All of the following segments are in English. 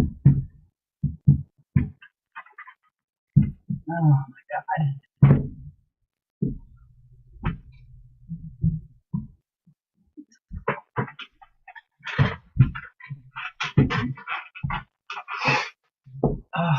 Oh my God. Oh.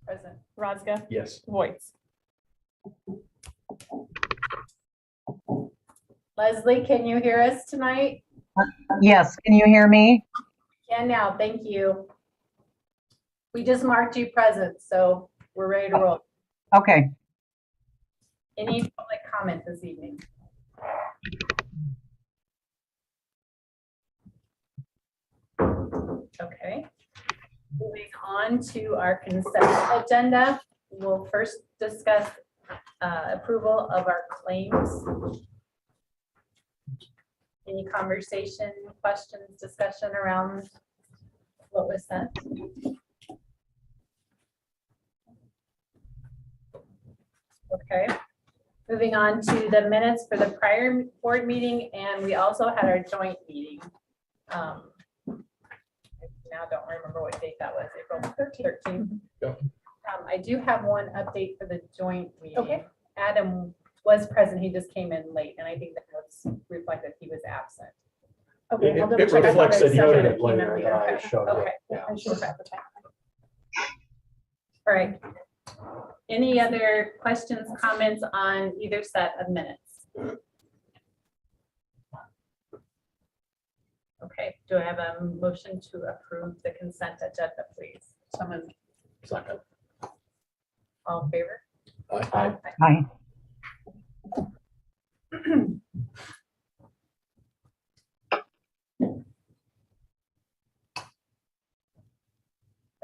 Present. Rozga? Yes. Voice. Leslie, can you hear us tonight? Yes, can you hear me? Can now, thank you. We just marked you present, so we're ready to roll. Okay. Any public comment this evening? Okay. Moving on to our consent agenda, we'll first discuss approval of our claims. Any conversation, questions, discussion around what was sent? Okay. Moving on to the minutes for the prior board meeting, and we also had our joint meeting. I now don't remember what date that was, April 13th. Yeah. I do have one update for the joint meeting. Okay. Adam was present, he just came in late, and I think the notes reflect that he was absent. Okay, I'll double It check. I thought reflects I that he said showed it it later email, than yeah. I showed Okay. it. Yeah. I should have at the time. All right. Any other questions, comments on either set of minutes? Okay, do I have a motion to approve the consent agenda, please? Someone, Second. all in favor? Aye. Hi.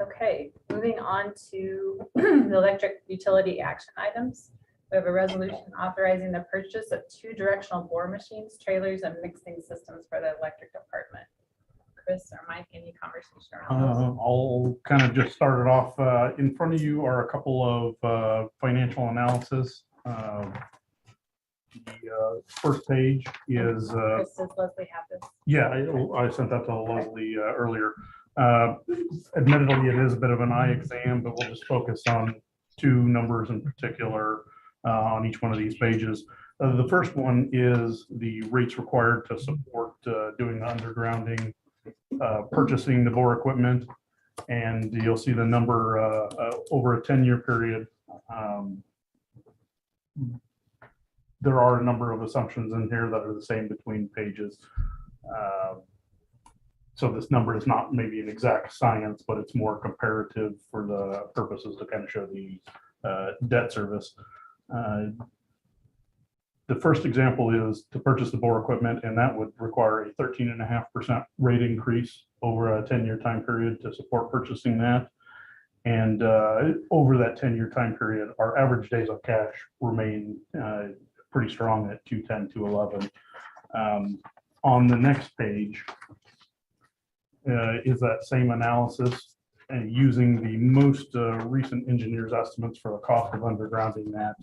Okay, moving on to the electric utility action items. We have a resolution authorizing the purchase of 2 directional bore machines, trailers, and mixing systems for the electric department. Chris or Mike, any conversation around those? I'll kind of just start it off. In front of you are a couple of financial analysis. The first page is, Chris, does Leslie have this? yeah, I sent that to Leslie earlier. Admittedly, it is a bit of an eye exam, but we'll just focus on 2 numbers in particular on each one of these pages. The first one is the rates required to support doing the undergrounding, purchasing the bore equipment, and you'll see the number over a 10-year period. There are a number of assumptions in here that are the same between pages. So this number is not maybe an exact science, but it's more comparative for the purposes to kind of show the debt service. The first example is to purchase the bore equipment, and that would require a 13.5% rate increase over a 10-year time period to support purchasing that. And over that 10-year time period, our average days of cash remain pretty strong at 210, 211. On the next page is that same analysis and using the most recent engineer's estimates for the cost of undergrounding that.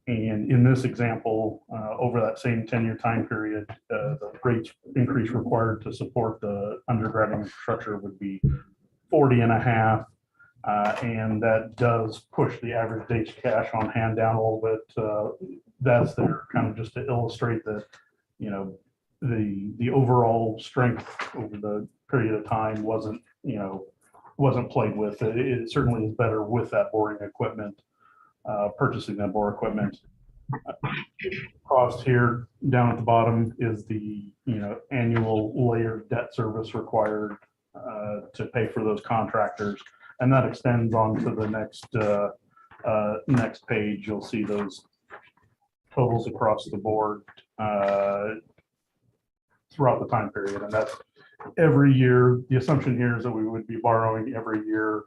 And in this example, over that same 10-year time period, the rates increase required to support the undergrounding infrastructure would be 40.5. And that does push the average days cash on hand down a little bit. That's there kind of just to illustrate that, you know, the overall strength over the period of time wasn't played with. It certainly is better with that boring equipment, purchasing that bore equipment. Cost here down at the bottom is the annual layered debt service required to pay for those contractors, and that extends on to the next page. You'll see those totals across the board throughout the time period, and that's every year. The assumption here is that we would be borrowing every year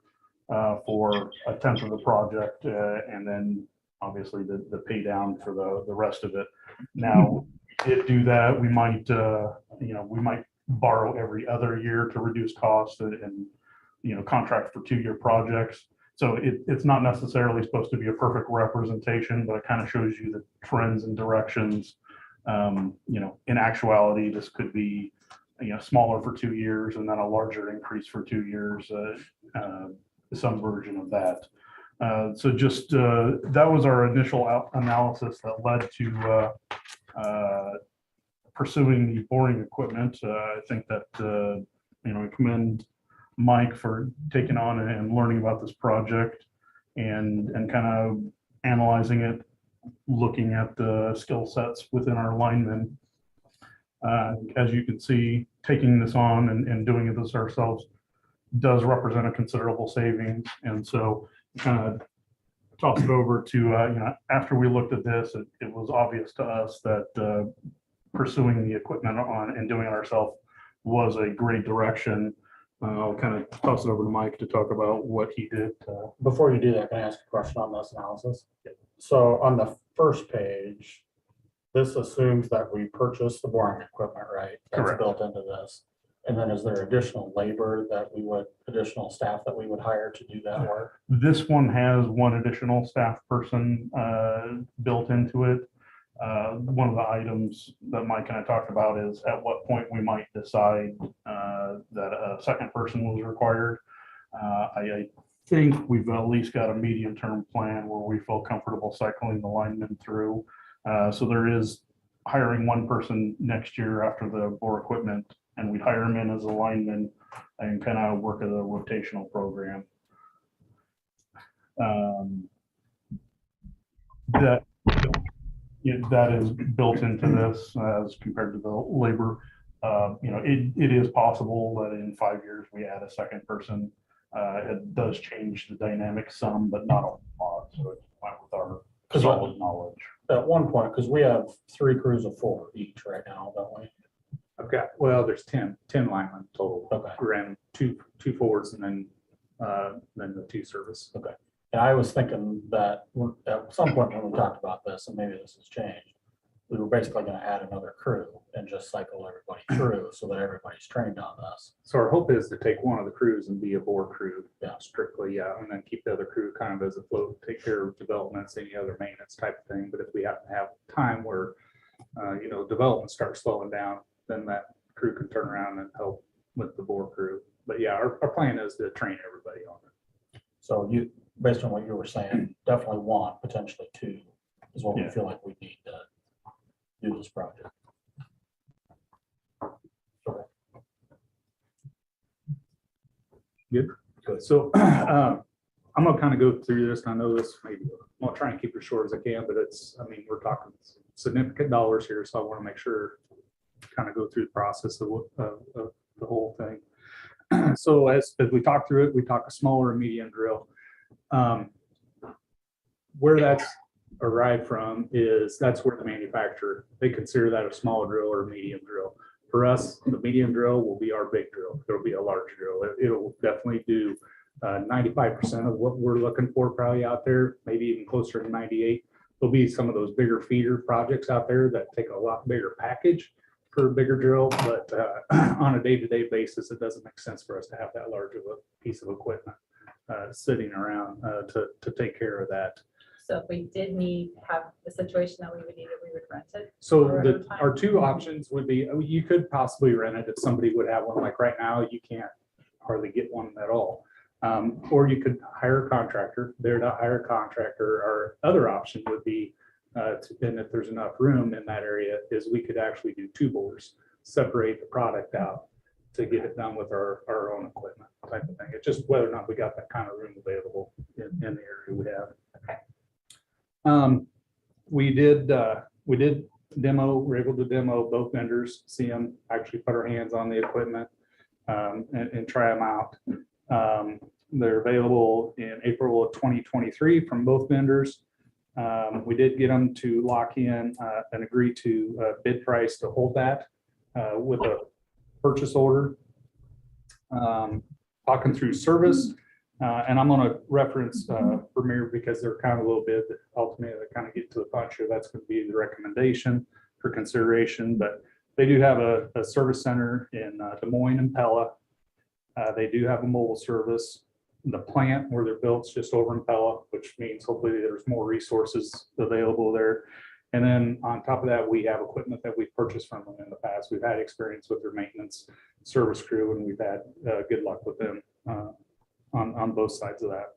for a tenth of the project, and then obviously the pay down for the rest of it. Now, if do that, we might borrow every other year to reduce costs and contract for 2-year projects. So it's not necessarily supposed to be a perfect representation, but it kind of shows you the trends and directions. In actuality, this could be smaller for 2 years and then a larger increase for 2 years, some version of that. So just that was our initial analysis that led to pursuing the boring equipment. I think that I commend Mike for taking on and learning about this project and kind of analyzing it, looking at the skill sets within our linemen. As you can see, taking this on and doing this ourselves does represent a considerable savings. And so kind of toss it over to, after we looked at this, it was obvious to us that pursuing the equipment on and doing it ourselves was a great direction. I'll kind of toss it over to Mike to talk about what he did. Before you do that, can I ask a question on this analysis? So on the first page, this assumes that we purchased the boring equipment, right? That's Correct. built into this. And then is there additional labor additional staff that we would hire to do that work? This one has one additional staff person built into it. One of the items that Mike and I talked about is at what point we might decide that a second person was required. I think we've at least got a medium-term plan where we feel comfortable cycling the linemen through. So there is hiring one person next year after the bore equipment, and we hire them in as a lineman and kind of work as a rotational program. That is built into this as compared to the labor. It is possible that in 5 years we add a second person. It does change the dynamic some, but not a lot. So it's fine with our solid knowledge. At one point, because we have 3 crews of 4 each right now, don't we? There's 10 linemen total. Okay. Ran two forwards and then the 2 service. Okay. And I was thinking that at some point when we talked about this, and maybe this has changed, we were basically going to add another crew and just cycle everybody through so that everybody's trained on this. So our hope is to take one of the crews and be a bore crew, Yeah. strictly, and then keep the other crew kind of as a float, take care of developments, any other maintenance type of thing. But if we happen to have time where, development starts slowing down, then that crew can turn around and help with the bore crew. But yeah, our plan is to train everybody on it. So you, based on what you were saying, definitely 1, potentially 2 is what we Yeah. feel like we need to do this project. Okay. Good. So I'm gonna kind of go through this. And I know this maybe I'll try and keep it short as I can, but we're talking significant dollars here, so I want to make sure kind of go through the process of the whole thing. So as we talk through it, we talk a smaller and medium drill. Where that's arrived from is that's where the manufacturer, they consider that a small drill or a medium drill. For us, the medium drill will be our big drill. There'll be a large drill. It'll definitely do 95% of what we're looking for probably out there, maybe even closer to 98. There'll be some of those bigger feeder projects out there that take a lot bigger package for a bigger drill, but on a day-to-day basis, it doesn't make sense for us to have that large of a piece of equipment sitting around to take care of that. So if we did have the situation that we would need it, we would rent it. So for a time. our 2 options would be, you could possibly rent it if somebody would have one. Like right now, you can't hardly get one at all. Or you could hire a contractor. There to hire a contractor. Our other option would be, and if there's enough room in that area, is we could actually do two bores, separate the product out to get it done with our own equipment type of thing. It's just whether or not we got that kind of room available in the area we have. We did demo, we were able to demo both vendors, see them, actually put our hands on the equipment and try them out. They're available in April of 2023 from both vendors. We did get them to lock in and agree to a bid price to hold that with a purchase order. Talking through service, and I'm going to reference Premier because they're kind of a little bit ultimately they kind of get to the punch here. That's going to be the recommendation for consideration, but they do have a service center in Des Moines and Pella. They do have a mobile service. The plant where they're built is just over in Pella, which means hopefully there's more resources available there. And then on top of that, we have equipment that we've purchased from them in the past. We've had experience with their maintenance service crew, and we've had good luck with them on both sides of that.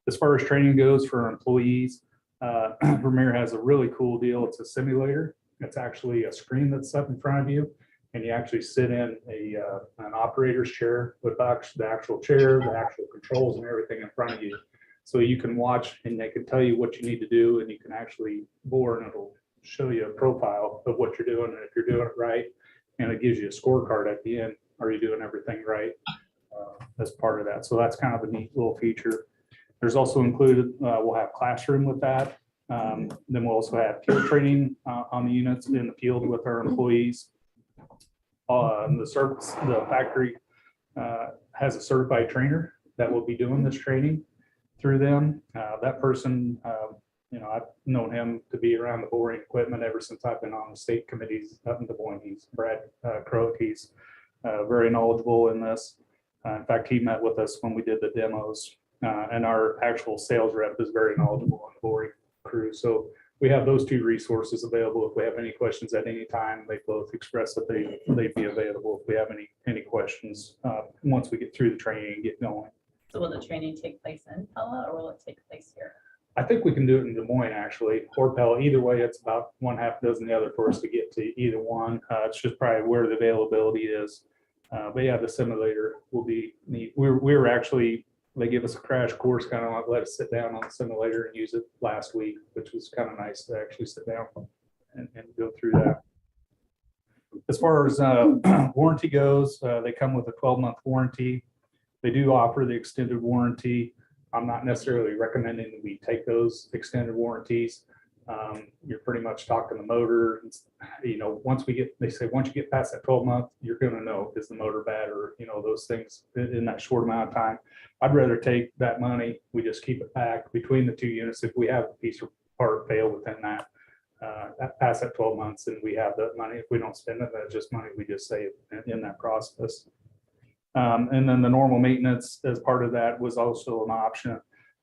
As far as training goes for our employees, Premier has a really cool deal. It's a simulator. It's actually a screen that's up in front of you, and you actually sit in an operator's chair with the actual chair, the actual controls and everything in front of you. So you can watch and they can tell you what you need to do, and you can actually bore and it'll show you a profile of what you're doing and if you're doing it right. And it gives you a scorecard at the end. Are you doing everything right as part of that? So that's kind of a neat little feature. There's also included, we'll have classroom with that. Then we'll also have field training on the units in the field with our employees. The factory has a certified trainer that will be doing this training through them. That person, I've known him to be around the boring equipment ever since I've been on the state committees up in Des Moines. He's Brad Croak. He's very knowledgeable in this. In fact, he met with us when we did the demos, and our actual sales rep is very knowledgeable on the boring crew. So we have those two resources available. If we have any questions at any time, they both express that they'd be available if we have any questions once we get through the training and get going. So will the training take place in Pella or will it take place here? I think we can do it in Des Moines actually, or Pella. Either way, it's about one half dozen the other for us to get to either one. It's just probably where the availability is. But yeah, the simulator will be neat. We're actually, they give us a crash course, kind of like let us sit down on the simulator and use it last week, which was kind of nice to actually sit down and go through that. As far as warranty goes, they come with a 12-month warranty. They do offer the extended warranty. I'm not necessarily recommending that we take those extended warranties. You're pretty much talking the motor. Once you get past that 12-month, you're going to know, is the motor bad or, those things in that short amount of time. I'd rather take that money. We just keep it back between the two units. If we have a piece of part fail within that, past that 12 months, and we have that money. If we don't spend it, that's just money we just save in that process. And then the normal maintenance as part of that was also an option.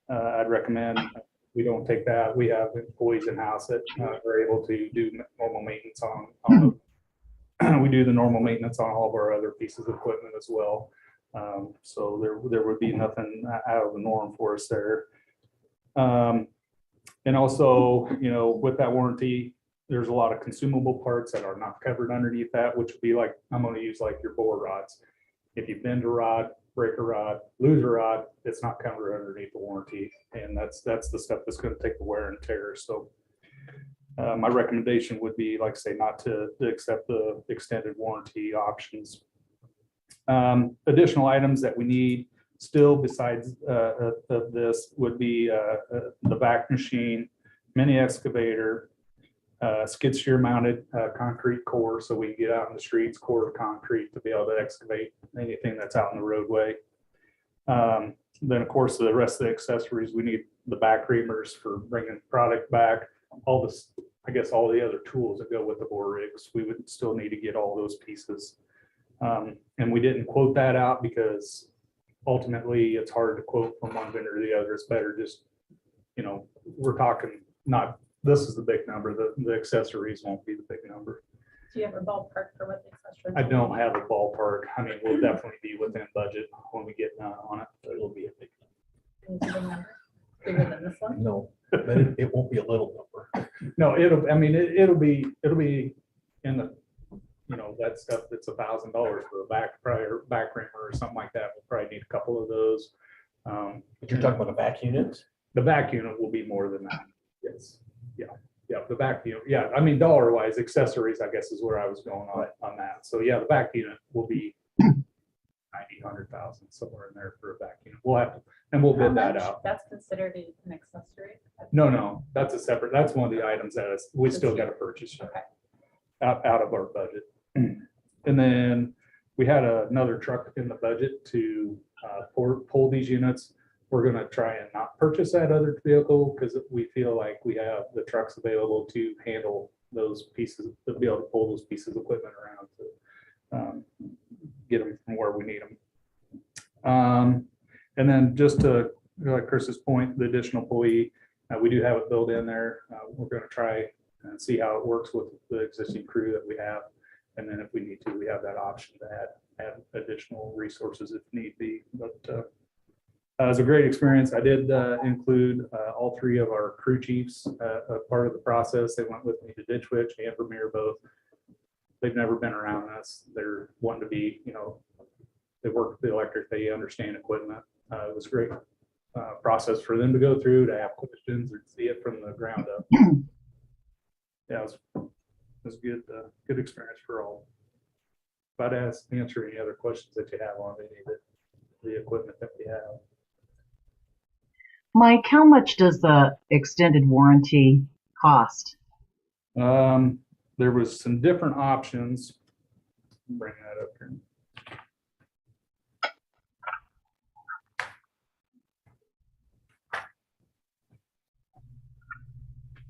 I'd recommend we don't take that. We have employees in-house that are able to do normal maintenance on we do the normal maintenance on all of our other pieces of equipment as well. So there would be nothing out of the norm for us there. And also, with that warranty, there's a lot of consumable parts that are not covered underneath that, which would be like, I'm going to use like your bore rods. If you bend a rod, break a rod, lose a rod, it's not covered underneath the warranty. And that's the stuff that's going to take the wear and tear. So my recommendation would be, like I say, not to accept the extended warranty options. Additional items that we need still besides of this would be the vac machine, mini excavator, skid steer mounted concrete core, so we can get out in the streets, core of concrete to be able to excavate anything that's out in the roadway. Then of course the rest of the accessories, we need the back reamers for bringing product back, all this, I guess all the other tools that go with the bore rigs. We would still need to get all those pieces. And we didn't quote that out because ultimately it's hard to quote from one vendor to the other. It's better just, we're talking not, this is the big number, the accessories won't be the big number. Do you have a ballpark for what the accessories for I don't have a ballpark. I mean, we'll definitely be within budget when we get done on it. But it'll be a big, Can you see the number? Bigger than this one? no, but it won't be a little number. No, it'll be in the, you know, that stuff that's $1,000 for a back reamer or something like that. We'll probably need a couple of those. But you're talking about a back unit? The back unit will be more than that. Yes. Yeah, the back unit. Yeah, I mean, dollar wise, accessories, I guess is where I was going on that. So yeah, the back unit will be 90, 100,000, somewhere in there for a back unit. We'll have to, and we'll How bid that much? out. That's considered an accessory? No, that's a separate, that's one of the items that we still got to purchase Okay. out of our budget. And then we had another truck in the budget to pull these units. We're gonna try and not purchase that other vehicle because we feel like we have the trucks available to handle those pieces, to be able to pull those pieces of equipment around to get them from where we need them. And then just to Chris's point, the additional pulley, we do have it built in there. We're gonna try and see how it works with the existing crew that we have. And then if we need to, we have that option to add additional resources if need be. But it was a great experience. I did include all three of our crew chiefs a part of the process. They went with me to Ditch Witch and Vermeer both. They've never been around us. They're wanting to be, you know, they work with the electric, they understand equipment. It was a great process for them to go through, to have questions or see it from the ground up. Yeah, it was good, good experience for all. If I'd answer any other questions that you have on any of the equipment that we have. Mike, how much does the extended warranty cost? There was some different options. Bring that up here.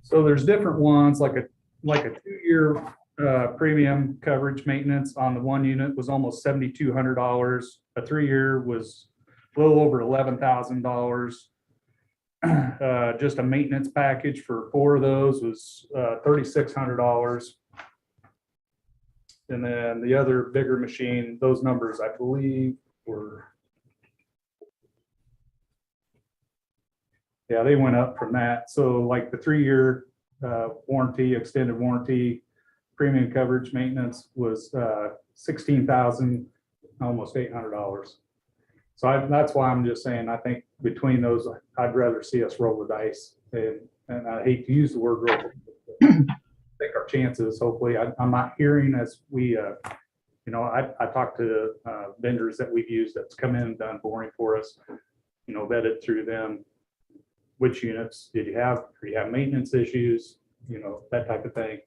So there's different ones, like a 2-year premium coverage maintenance on the one unit was almost $7,200. A 3-year was a little over $11,000. Just a maintenance package for 4 of those was $3,600. And then the other bigger machine, those numbers I believe were, yeah, they went up from that. So like the 3-year warranty, extended warranty, premium coverage maintenance was $16,000, almost $800. So that's why I'm just saying, I think between those, I'd rather see us roll the dice. And I hate to use the word roll. I think our chances, hopefully, I'm not hearing as we, you know, I talked to vendors that we've used that's come in and done boring for us, you know, vetted through them. Which units did you have? Do you have maintenance issues? You know, that type of thing.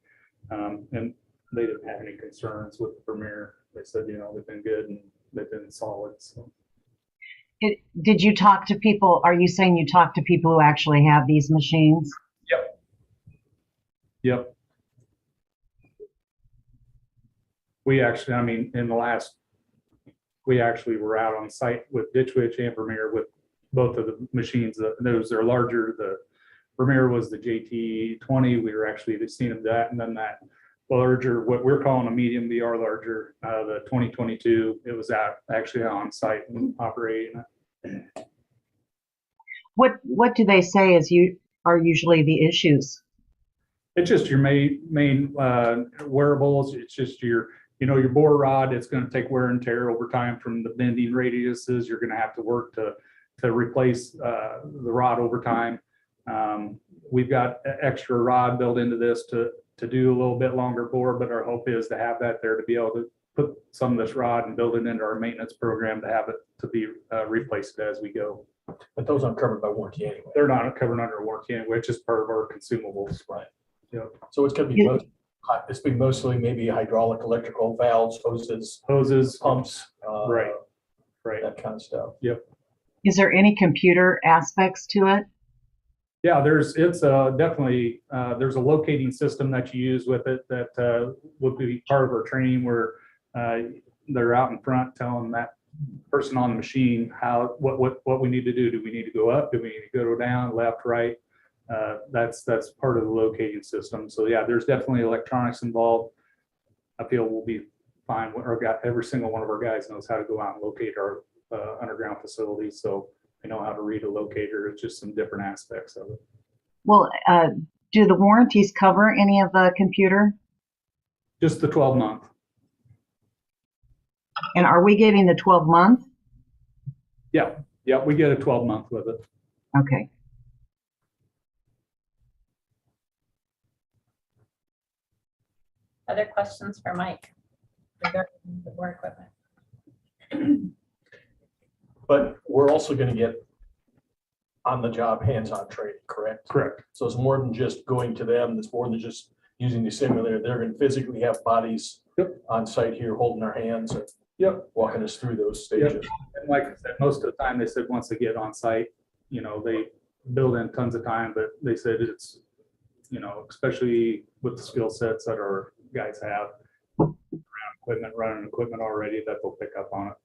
And they didn't have any concerns with the Premier. They said, you know, they've been good and they've been solid. So. Did you talk to people? Are you saying you talked to people who actually have these machines? Yep. We actually, I mean, we actually were out on site with Ditch Witch and Vermeer with both of the machines. Those are larger. The Vermeer was the JT20. We were actually seeing that, and then that larger, what we're calling a medium VR larger, the 2022. It was actually on site and operating. What do they say are usually the issues? It's just your main wearables. It's just your bore rod. It's going to take wear and tear over time from the bending radiuses. You're going to have to work to replace the rod over time. We've got extra rod built into this to do a little bit longer bore, but our hope is to have that there to be able to put some of this rod and build it into our maintenance program to have it to be replaced as we go. But those aren't covered by warranty anyway. They're not covered under warranty, which is part of our consumables. Right. Yeah. So it's going to be it's been mostly maybe hydraulic, electrical, valves, Hoses, pumps, right, that kind of stuff. Yep. Is there any computer aspects to it? Yeah, it's definitely, there's a locating system that you use with it that would be part of our training where they're out in front telling that person on the machine what we need to do. Do we need to go up? Do we need to go down, left, right? That's part of the locating system. So yeah, there's definitely electronics involved. I feel we'll be find, every single one of our guys knows how to go out and locate our underground facilities. So they know how to read a locator. It's just some different aspects of it. Well, do the warranties cover any of the computer? Just the 12-month. And are we getting the 12-month? Yeah, we get a 12-month with it. Okay. Other questions for Mike regarding the board equipment? But we're also gonna get on-the-job, hands-on training, correct? Correct. So it's more than just going to them, it's more than just using the simulator. They're gonna physically have bodies Yep. on site here holding our hands and Yep. walking us through those Yep. stages. And like I said, most of the time, they said once they get on site, they build in tons of time, but they said it's, especially with the skill sets that our guys have, running equipment already, that they'll pick up on it.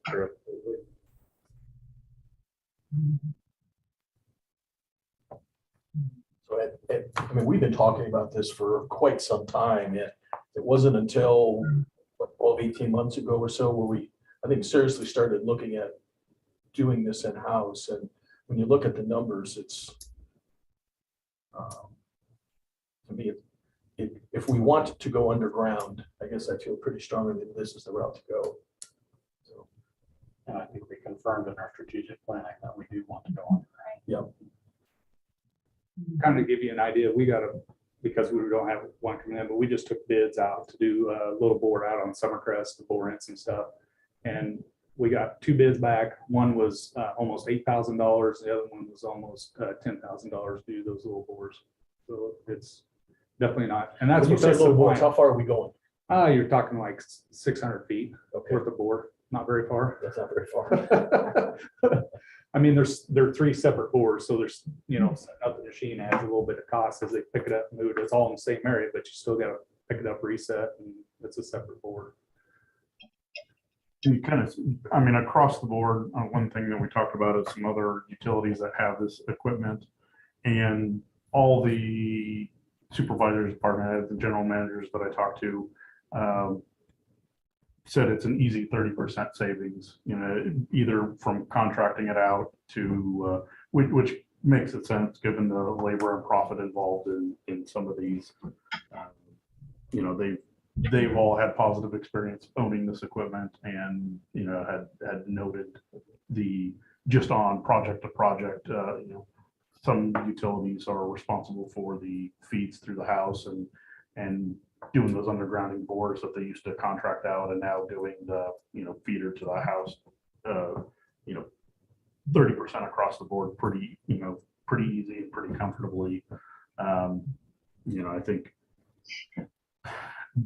So I mean, we've been talking about this for quite some time. It wasn't until, what, 12, 18 months ago or so where we, I think, seriously started looking at doing this in-house. And when you look at the numbers, it's, to me, if we want to go underground, I guess I feel pretty strongly that this is the route to go. So, And I think we confirmed in our strategic planning that we do want to go on. yeah. Kind of give you an idea, because we don't have one coming in, but we just took bids out to do a little bore out on Summercrest, to bore in some stuff. And we got 2 bids back. One was almost $8,000. The other one was almost $10,000 to do those little bores. So it's definitely not. And that's When you what say that's little the boards, point. how far are we going? You're talking like 600 feet Okay, worth of bore, not very far. that's not very far. I mean, they're 3 separate boards, so there's, setting up the machine adds a little bit of cost as they pick it up and move it. It's all in the same area, but you still gotta pick it up, reset, and it's a separate board. You kind of, I mean, across the board, one thing that we talked about is some other utilities that have this equipment, and all the supervisors, department heads, and general managers that I talked to said it's an easy 30% savings, either from contracting it out to, which makes it sense given the labor and profit involved in some of these. They've all had positive experience owning this equipment, and had noted the just on project to project. Some utilities are responsible for the feeds through the house and doing those undergrounding bores that they used to contract out, and now doing the feeder to the house. 30% across the board, pretty easy and pretty comfortably. I think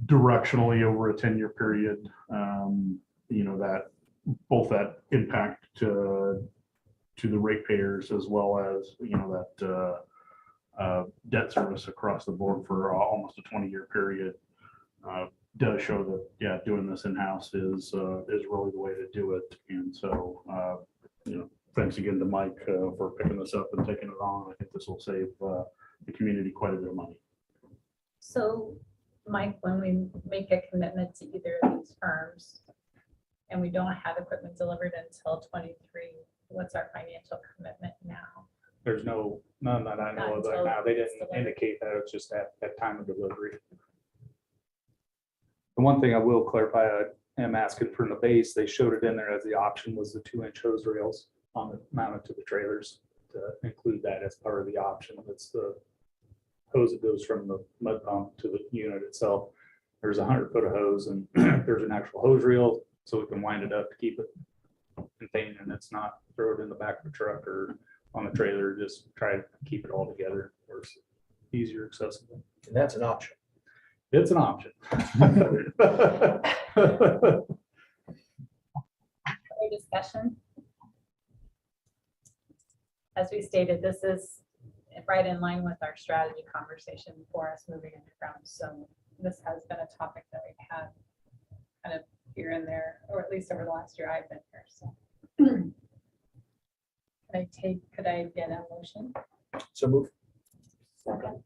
directionally over a 10-year period, that both that impact to the ratepayers as well as that debt service across the board for almost a 20-year period does show that doing this in-house is really the way to do it. And so thanks again to Mike for picking this up and taking it on. I think this will save the community quite a bit of money. So, Mike, when we make a commitment to either of these firms and we don't have equipment delivered until 23, what's our financial commitment now? There's none that I know of right now. They didn't indicate that. It's just at time of delivery. The one thing I will clarify, I am asking for the base, they showed it in there as the option was the 2-inch hose rails mounted to the trailers, to include that as part of the option. It's the hose that goes from the mud pump to the unit itself. There's 100 foot of hose, and there's an actual hose reel, so we can wind it up to keep it contained, and it's not throw it in the back of the truck or on the trailer. Just try to keep it all together, or it's easier accessible. And that's an option. It's an option. Other discussion? As we stated, this is right in line with our strategy conversation for us moving underground. So this has been a topic that we've had kind of here and there, or at least over the last year I've been here. So could I get a motion? So move. Second.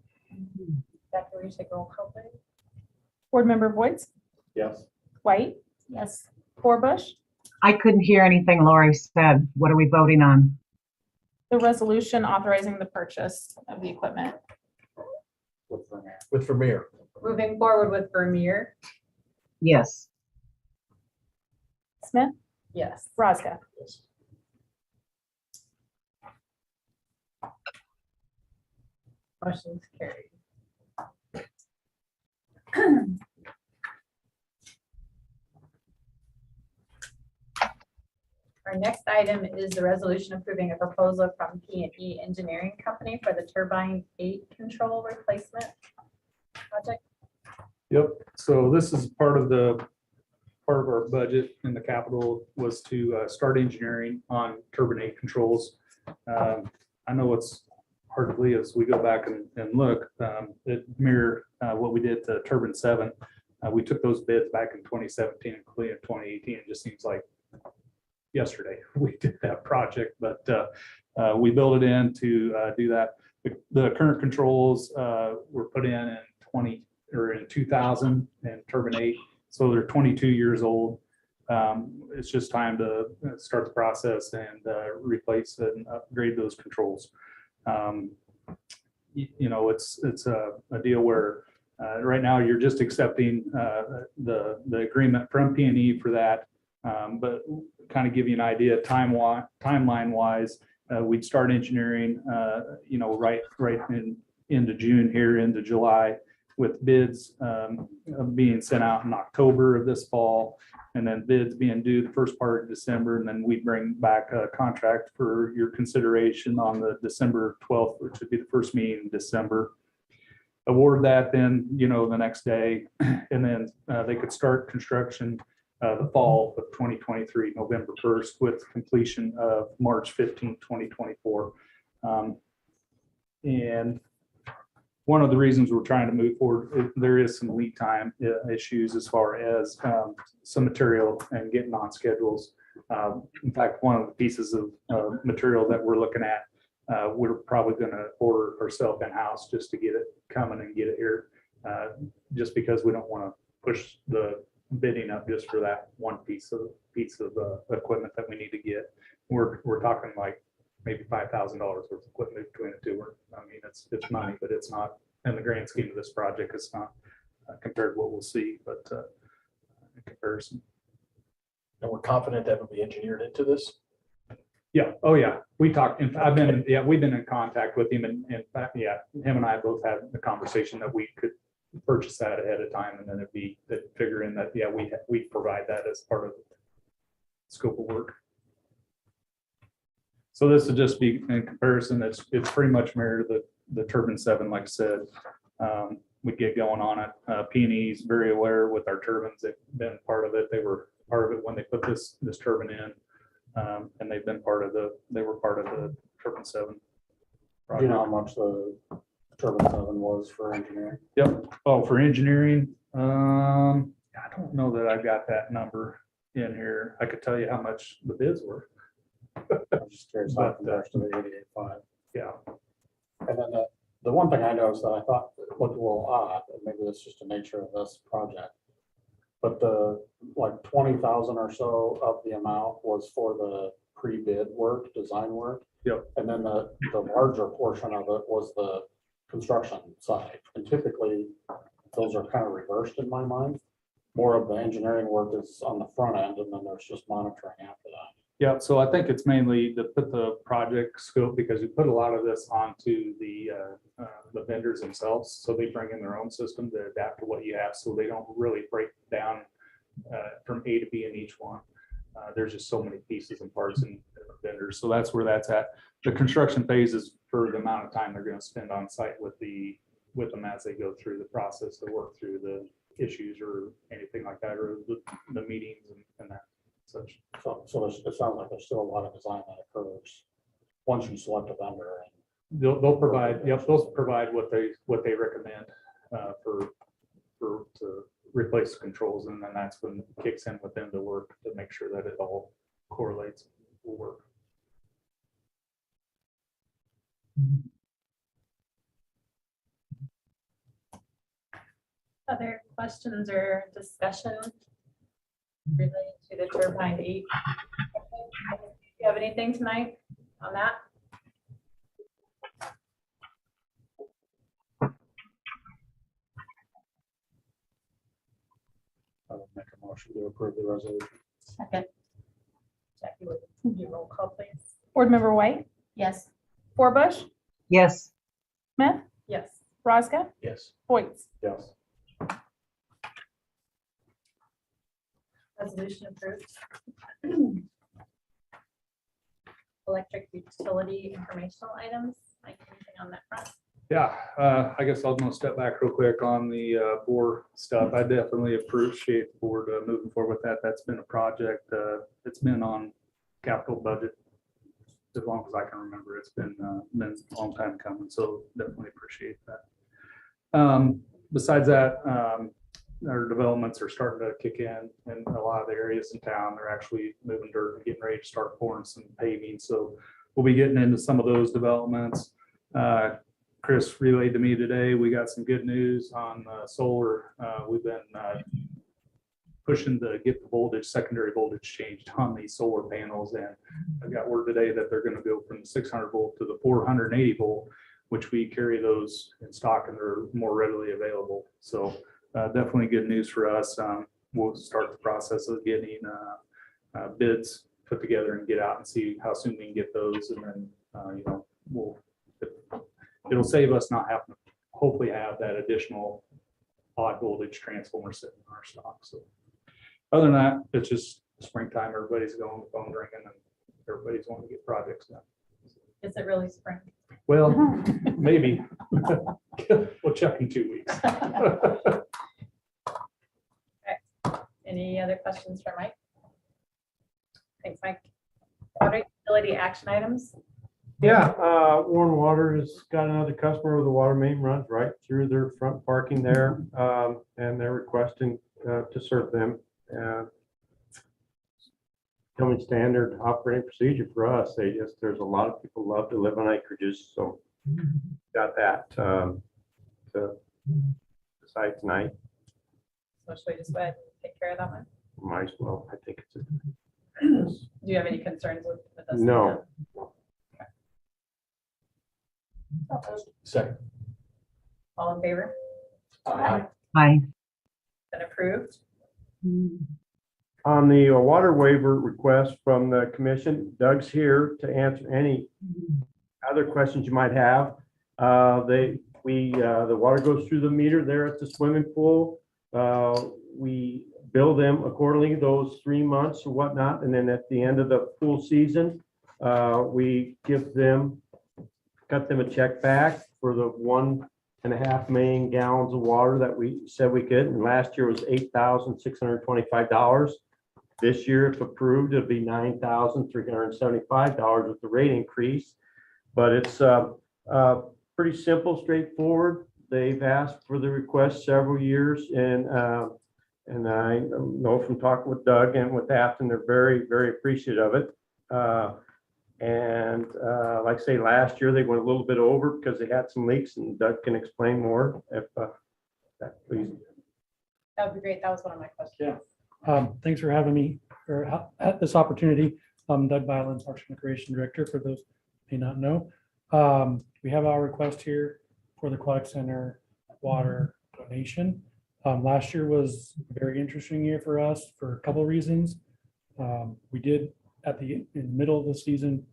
Dr. will you take roll call, please? Board Member Boyd, Yes. White, Yes. Forbush, I couldn't hear anything Lori said. What are we voting on? the resolution authorizing the purchase of the equipment. With Vermeer. Moving forward with Vermeer, Yes. Smith, yes. Rosca. Yes. Motion's carried. Our next item is the resolution approving a proposal from P&E Engineering Company for the Turbine 8 control replacement project. Yep, so this is part of our budget in the capital was to start engineering on Turbine 8 controls. I know it's hard to believe as we go back and look, it mirror what we did to Turbine 7. We took those bids back in 2017 and completed in 2018. It just seems like yesterday we did that project, but we built it in to do that. The current controls were put in 2000 and Turbine 8, so they're 22 years old. It's just time to start the process and replace and upgrade those controls. You know, it's a deal where right now you're just accepting the agreement from P&E for that. But kind of give you an idea timeline wise, we'd start engineering, you know, right into June here into July, with bids being sent out in October of this fall, and then bids being due the first part of December, and then we bring back a contract for your consideration on the December 12th, which would be the first meeting in December. Award that then, you know, the next day, and then they could start construction the fall of 2023, November 1st, with completion of March 15th, 2024. And one of the reasons we're trying to move forward, there is some lead time issues as far as some material and getting on schedules. In fact, one of the pieces of material that we're looking at, we're probably going to order ourselves in-house just to get it coming and get it here, just because we don't want to push the bidding up just for that one piece of equipment that we need to get. We're talking like maybe $5,000 worth of equipment between the two. I mean, it's money, but it's not in the grand scheme of this project. It's not compared to what we'll see, but in comparison. And we're confident that will be engineered into this. Yeah. Oh, yeah. We talked. We've been in contact with him, and in fact, yeah, him and I both had the conversation that we could purchase that ahead of time, and then it'd be that figure in that, yeah, we provide that as part of the scope of work. So this would just be in comparison. It's pretty much mirror the Turbine 7, like I said. We get going on it. P&E is very aware with our turbines. They've been part of it. They were part of it when they put this turbine in, and they've been part of they were part of the Turbine 7 project. Do you know how much the Turbine 7 was for engineering? Yep. Oh, for engineering, I don't know that I got that number in here. I could tell you how much the bids were. I'm just curious how it compares to the 88.5. Yeah. And then the one thing I noticed that I thought looked a little odd, and maybe it's just the nature of this project, but the like 20,000 or so of the amount was for the pre-bid work, design work. Yep. And then the larger portion of it was the construction side. And typically those are kind of reversed in my mind. More of the engineering work is on the front end, and then there's just monitoring after that. Yeah, so I think it's mainly to put the project scope, because we put a lot of this onto the vendors themselves. So they bring in their own system to adapt to what you have, so they don't really break down from A to B in each one. There's just so many pieces and parts and vendors. So that's where that's at. The construction phase is for the amount of time they're going to spend on site with them as they go through the process to work through the issues or anything like that, or the meetings and that such. So it sounds like there's still a lot of design that occurs once you select a vendor. They'll provide, yep, they'll provide what they recommend to replace the controls, and then that's when it kicks in with them to work to make sure that it all correlates, will work. Other questions or discussion? related to the Turbine 8. Do you have anything tonight on that? I would make a motion to approve the resolution. Second. Jackie, would you roll call, please? Board Member White, Yes. Forbush, Yes. Smith, Yes. Rosca, Yes. Boyce. Yes. Resolution approved. Electric utility informational items. Like anything on that front? Yeah, I guess I'll gonna step back real quick on the bore stuff. I definitely appreciate the board moving forward with that. That's been a project that's been on capital budget as long as I can remember. It's been a long time coming, so definitely appreciate that. Besides that, our developments are starting to kick in a lot of the areas in town. They're actually moving dirt and getting ready to start pouring some paving. So we'll be getting into some of those developments. Chris relayed to me today, we got some good news on solar. We've been pushing to get the voltage, secondary voltage changed on these solar panels. And I got word today that they're going to go from 600 volt to the 480 volt, which we carry those in stock and they're more readily available. So definitely good news for us. We'll start the process of getting bids put together and get out and see how soon we can get those. And then, it'll save us not having to hopefully have that additional high voltage transformer sitting in our stock. So other than that, it's just springtime. Everybody's going phone ringing and everybody's wanting to get projects done. Is it really spring? Well, maybe. We'll check in 2 weeks. Any other questions for Mike? Thanks, Mike. Water utility action items. Yeah, Warren Water has got another customer with the water main runs right through their front parking there, and they're requesting to serve them. Coming standard operating procedure for us. There's a lot of people love to live on acreages, so got that to decide tonight. So should we just go ahead and take care of that one? Might as well. I think it's Do you have any concerns with this? no. Second. All in favor? Aye. Aye. Been approved. On the water waiver request from the commission, Doug's here to answer any other questions you might have. The water goes through the meter there at the swimming pool. We bill them accordingly those 3 months or whatnot, and then at the end of the pool season, we cut them a check back for the 1.5 million gallons of water that we said we could. And last year was $8,625. This year, if approved, it'll be $9,375 with the rate increase. But it's pretty simple, straightforward. They've asked for the request several years, and I know from talking with Doug and with Afton, they're very, very appreciative of it. Like I say, last year they went a little bit over because they had some leaks, and Doug can explain more if that please. That would be great. That was one of my questions. Thanks for having me or at this opportunity. I'm Doug Byland, Parks and Recreation Director, for those who may not know. We have our request here for the Aquatic Center water donation. Last year was a very interesting year for us for a couple of reasons. We did in the middle of the season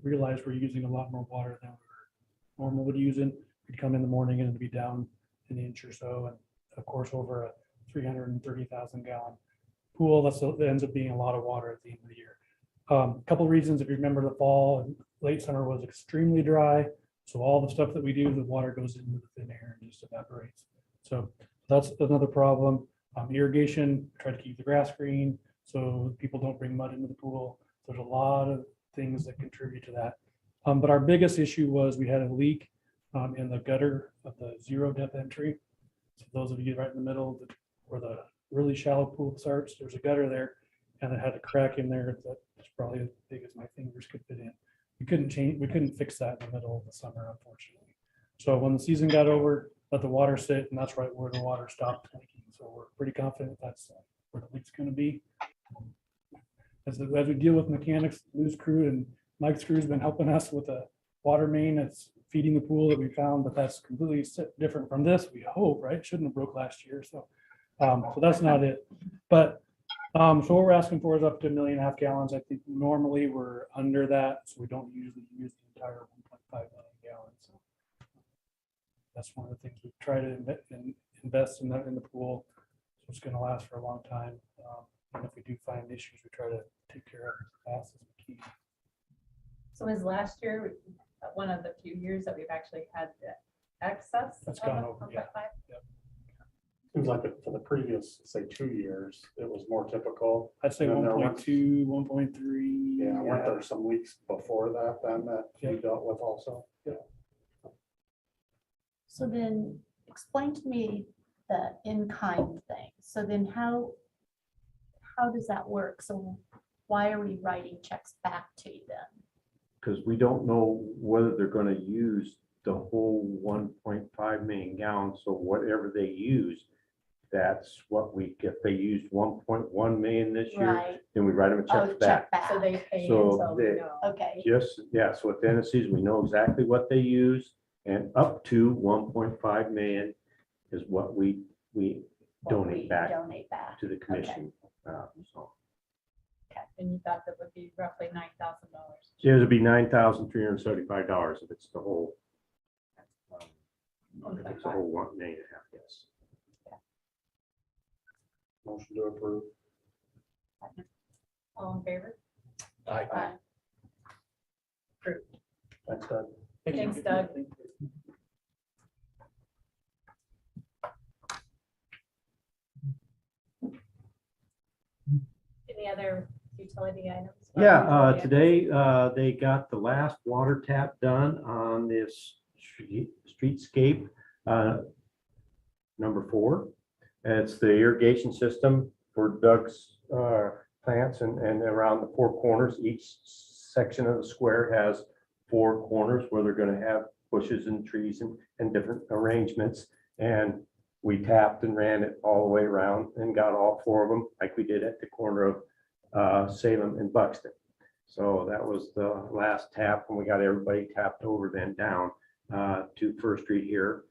realize we're using a lot more water than we were normally using. We'd come in the morning and it'd be down an inch or so, and of course over a 330,000 gallon pool, that ends up being a lot of water at the end of the year. A couple of reasons. If you remember, the fall and late summer was extremely dry, so all the stuff that we do, the water goes into the thin air and just evaporates. So that's another problem. Irrigation, try to keep the grass green so people don't bring mud into the pool. There's a lot of things that contribute to that. But our biggest issue was we had a leak in the gutter of the zero depth entry. So those of you right in the middle where the really shallow pool starts, there's a gutter there, and it had a crack in there that's probably as big as my fingers could fit in. We couldn't fix that in the middle of the summer, unfortunately. So when the season got over, let the water sit, and that's right where the water stopped leaking. So we're pretty confident that's where the leak's going to be. as we deal with mechanics, Lou's crew and Mike's crew's been helping us with a water main that's feeding the pool that we found, but that's completely different from this, we hope, right? Shouldn't have broke last year, so that's not it. But so what we're asking for is up to 1.5 million gallons. I think normally we're under that, so we don't usually use the entire 1.5 million gallons. So that's one of the things we try to invest in the pool. So it's going to last for a long time. And if we do find issues, we try to take care of it as fast as we can. So is last year one of the few years that we've actually had the excess? That's of gone the over, yeah. 1.5? Seems like for the previous, say, 2 years, it was more typical. I'd say And then there 1.2, 1.3. Yeah, weren't there some weeks before that then that we dealt with also? Yeah. So then explain to me the in-kind thing. So then how does that work? So why are we writing checks back to you then? Because we don't know whether they're going to use the whole 1.5 million gallons. So whatever they use, that's what we get. If they used 1.1 million this year, Right. then we write them a Oh, check back. So they pay So until we they- know. Okay, Just, yeah, so at the end of the season, we know exactly what they use, and up to 1.5 million is what we donate back donate back. to the commission. So And you thought that would be roughly $9,000. it would be $9,375 if it's the whole, if it's the whole 1.5 million, yes. Motion to approve. All in favor? Aye. Approved. Thanks, Doug. Thanks, Doug. Any other utility items? Yeah, today, they got the last water tap done on this streetscape, number 4. It's the irrigation system for Doug's plants and around the 4 corners. Each section of the square has 4 corners where they're going to have bushes and trees and different arrangements. And we tapped and ran it all the way around and got all 4 of them, like we did at the corner of Salem and Buxton. So that was the last tap, and we got everybody tapped over then down to First Street here.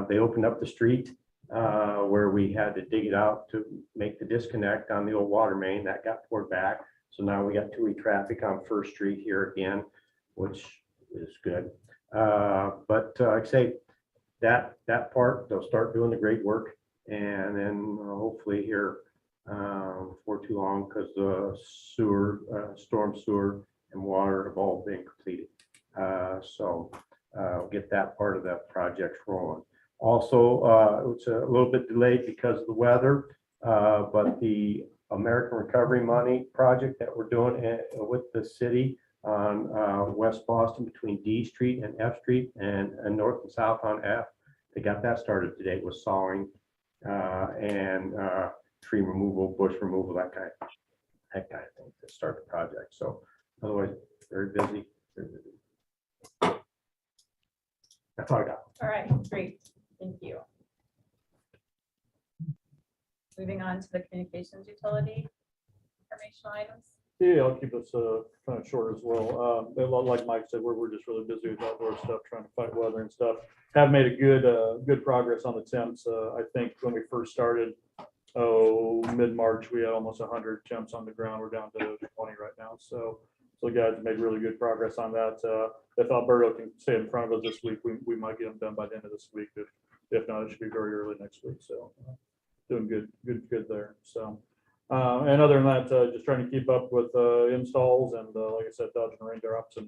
They opened up the street where we had to dig it out to make the disconnect on the old water main. That got poured back. So now we got two-way traffic on First Street here again, which is good. But like I say, that part, they'll start doing the great work. And then hopefully here before too long, because the sewer, storm sewer and water have all been completed. So get that part of the project rolling. Also, it's a little bit delayed because of the weather, but the American Recovery Money project that we're doing with the city on West Boston between D Street and F Street and north and south on F, they got that started today with sawing and tree removal, bush removal, that kind of thing to start the project. So otherwise, very busy. Very busy. That's all I got. All right, great. Thank you. Moving on to the communications utility informational items. Yeah, I'll keep this kind of short as well. Like Mike said, we're just really busy with outdoor stuff, trying to fight weather and stuff. Have made a good progress on the temps. I think when we first started, mid-March, we had almost 100 temps on the ground. We're down to 20 right now. So the guys have made really good progress on that. If Alberto can stay in front of us this week, we might get them done by the end of this week. If not, it should be very early next week. So doing good there. So. And other than that, just trying to keep up with installs and like I said, dodging raindrops and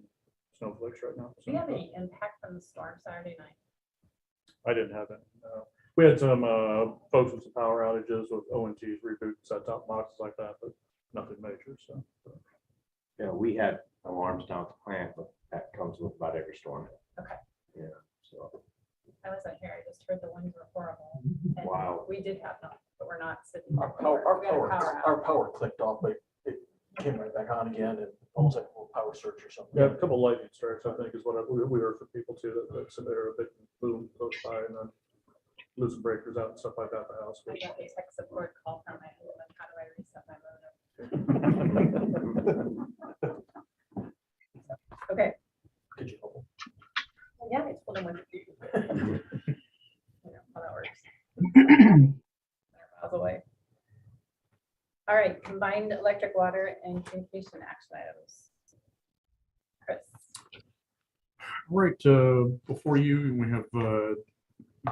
snowflakes right now. Do you have any impact from the storm Saturday night? I didn't have it. We had some folks with some power outages with ONTs, reboot, set-top boxes like that, but nothing major. So Yeah, we had alarms down at the plant, but that comes with about every storm. Okay. Yeah, so. I wasn't here. I just heard the winds were horrible. And Wow. We did have none, but we're not sitting. Our We got a power out. clicked off, but it came right back on again and almost like a little power surge or something. yeah, a couple lightning strikes, I think, is what we heard from people too, that some there a big boom close by and then losing breakers out and stuff like that at the house. I got a tech support call from my husband. How do I reset my modem? All right, combined electric, water, and communication action items. Chris, Right, before you, we have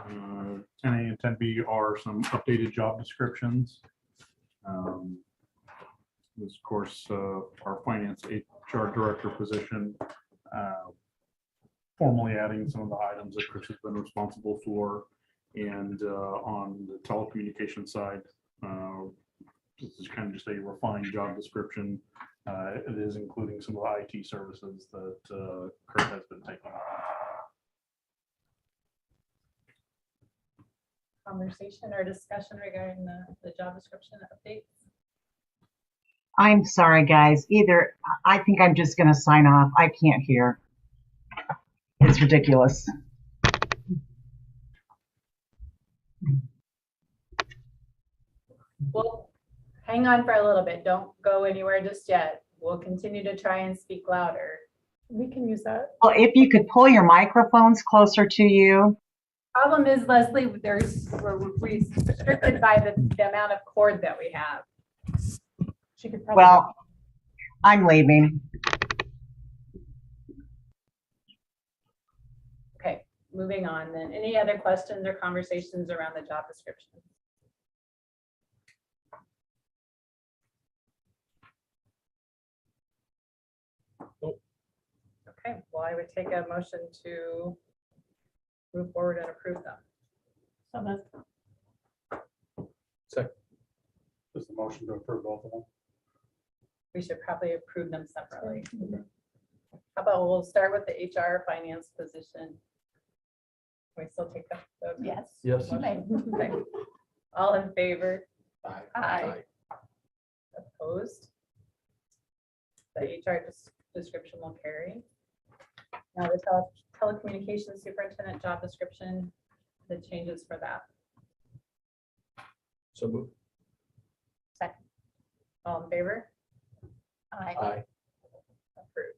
10A and 10B are some updated job descriptions. This, of course, our finance HR director position, formally adding some of the items that Chris has been responsible for. And on the telecommunication side, this is kind of just a refined job description. It is including some of the IT services that Kurt has been taking on. conversation or discussion regarding the job description updates? I'm sorry, guys. I think I'm just going to sign off. I can't hear. It's ridiculous. Well, hang on for a little bit. Don't go anywhere just yet. We'll continue to try and speak louder. We can use that. Well, if you could pull your microphones closer to you. Problem is, Leslie, we're restricted by the amount of cord that we have. She could probably. Well, I'm leaving. Okay, moving on then. Any other questions or conversations around the job description? Okay, well, I would take a motion to move forward and approve them. So moved. Just the motion to approve both of them. We should probably approve them separately. How about we'll start with the HR finance position. Can we still take the Yes. Yes. You may. Okay. All in favor? Aye. Opposed? The HR description will carry. Now the telecommunications superintendent job description, the changes for that. So moved. Second. All in favor? Aye. Aye. Approved.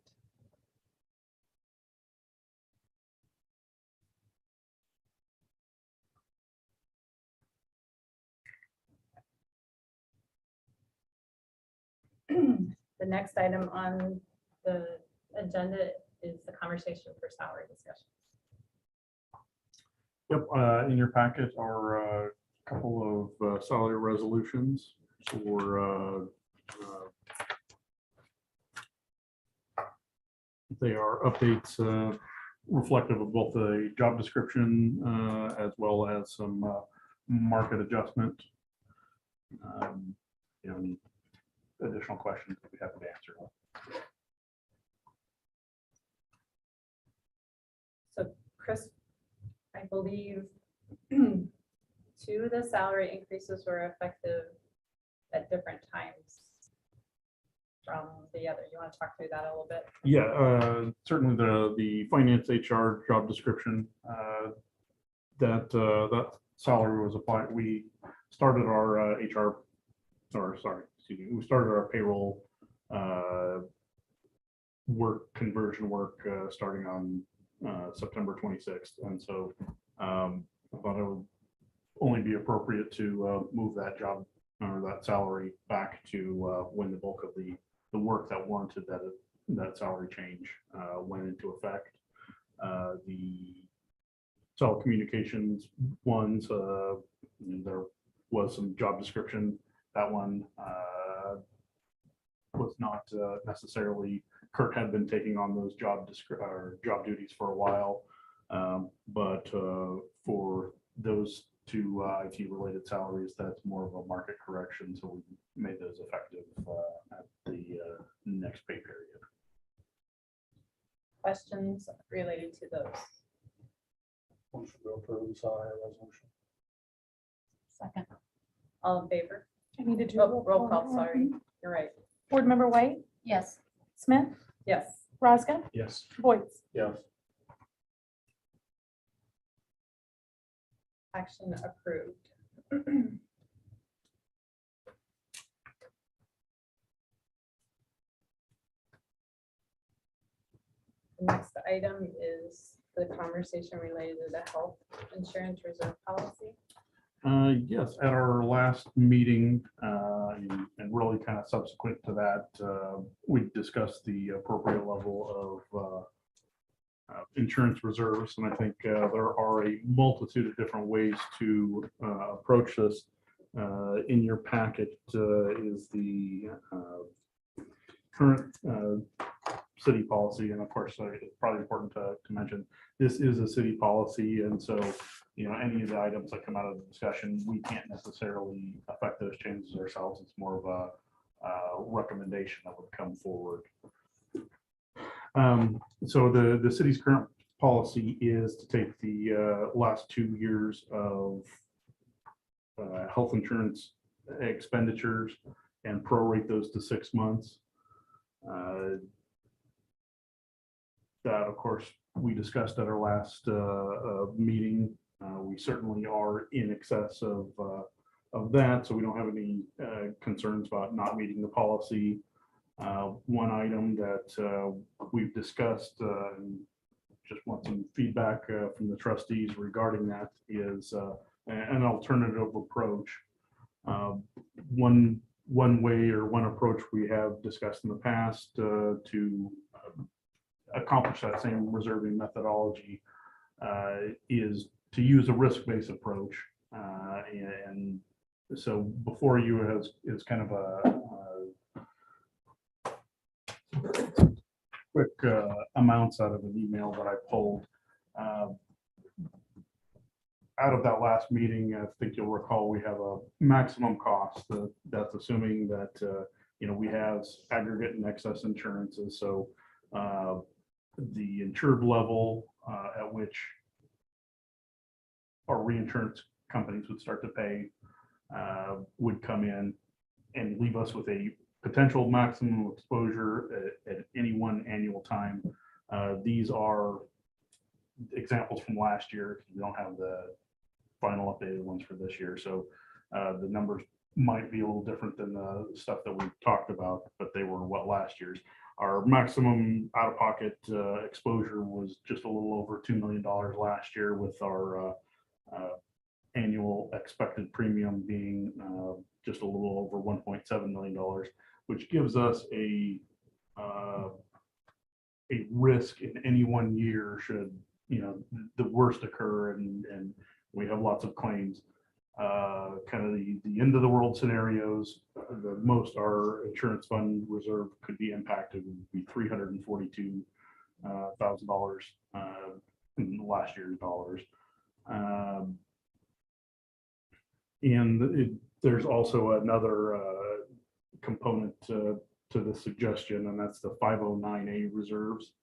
The next item on the agenda is the conversation for salary discussion. Yep, in your packet are a couple of salary resolutions for they are updates reflective of both the job description as well as some market adjustment. Any additional questions that we have to answer. So Chris, I believe two of the salary increases were effective at different times from the other. You want to talk through that a little bit? Yeah, certainly the finance HR job description, that salary was applied. We started our we started our payroll conversion work starting on September 26th. And so I thought it would only be appropriate to move that job or that salary back to when the bulk of the work that warranted that salary change went into effect. The telecommunications ones, there was some job description. That one was not necessarily, Kurt had been taking on those job duties for a while. But for those two IT related salaries, that's more of a market correction. So we made those effective at the next pay period. Questions related to those? Motion to approve the salary resolution. Second. All in favor? I need to do. Oh, roll call, sorry. You're right. Board Member White, Yes. Smith, Yes. Rosga, Yes. Boyd. Yes. Action approved. The next item is the conversation related to the health insurance reserve policy. Yes, at our last meeting, and really kind of subsequent to that, we discussed the appropriate level of insurance reserves, and I think there are a multitude of different ways to approach this. In your packet is the current city policy, and of course, it's probably important to mention, this is a city policy, and so, you know, any of the items that come out of the discussion, we can't necessarily affect those changes ourselves. It's more of a recommendation that would come forward. So the city's current policy is to take the last 2 years of health insurance expenditures and prorate those to 6 months. That, of course, we discussed at our last meeting. We certainly are in excess of that, so we don't have any concerns about not meeting the policy. One item that we've discussed and just want some feedback from the trustees regarding that is an alternative approach. One way or one approach we have discussed in the past to accomplish that same reserving methodology is to use a risk-based approach. And so before you is kind of a quick amounts out of an email that I pulled. Out of that last meeting, I think you'll recall we have a maximum cost that's assuming that you know, we have aggregate and excess insurances. So the insured level at which our reinsurance companies would start to pay would come in and leave us with a potential maximum exposure at any one annual time. These are examples from last year. We don't have the final updated ones for this year. So the numbers might be a little different than the stuff that we talked about, but they were what last year's. Our maximum out-of-pocket exposure was just a little over $2 million last year, with our annual expected premium being just a little over $1.7 million, which gives us a risk in any one year should, you know, the worst occur and we have lots of claims. Kind of the end of the world scenarios, the most our insurance fund reserve could be impacted would be $342,000 in last year's dollars. And there's also another component to the suggestion, and that's the 509A reserves.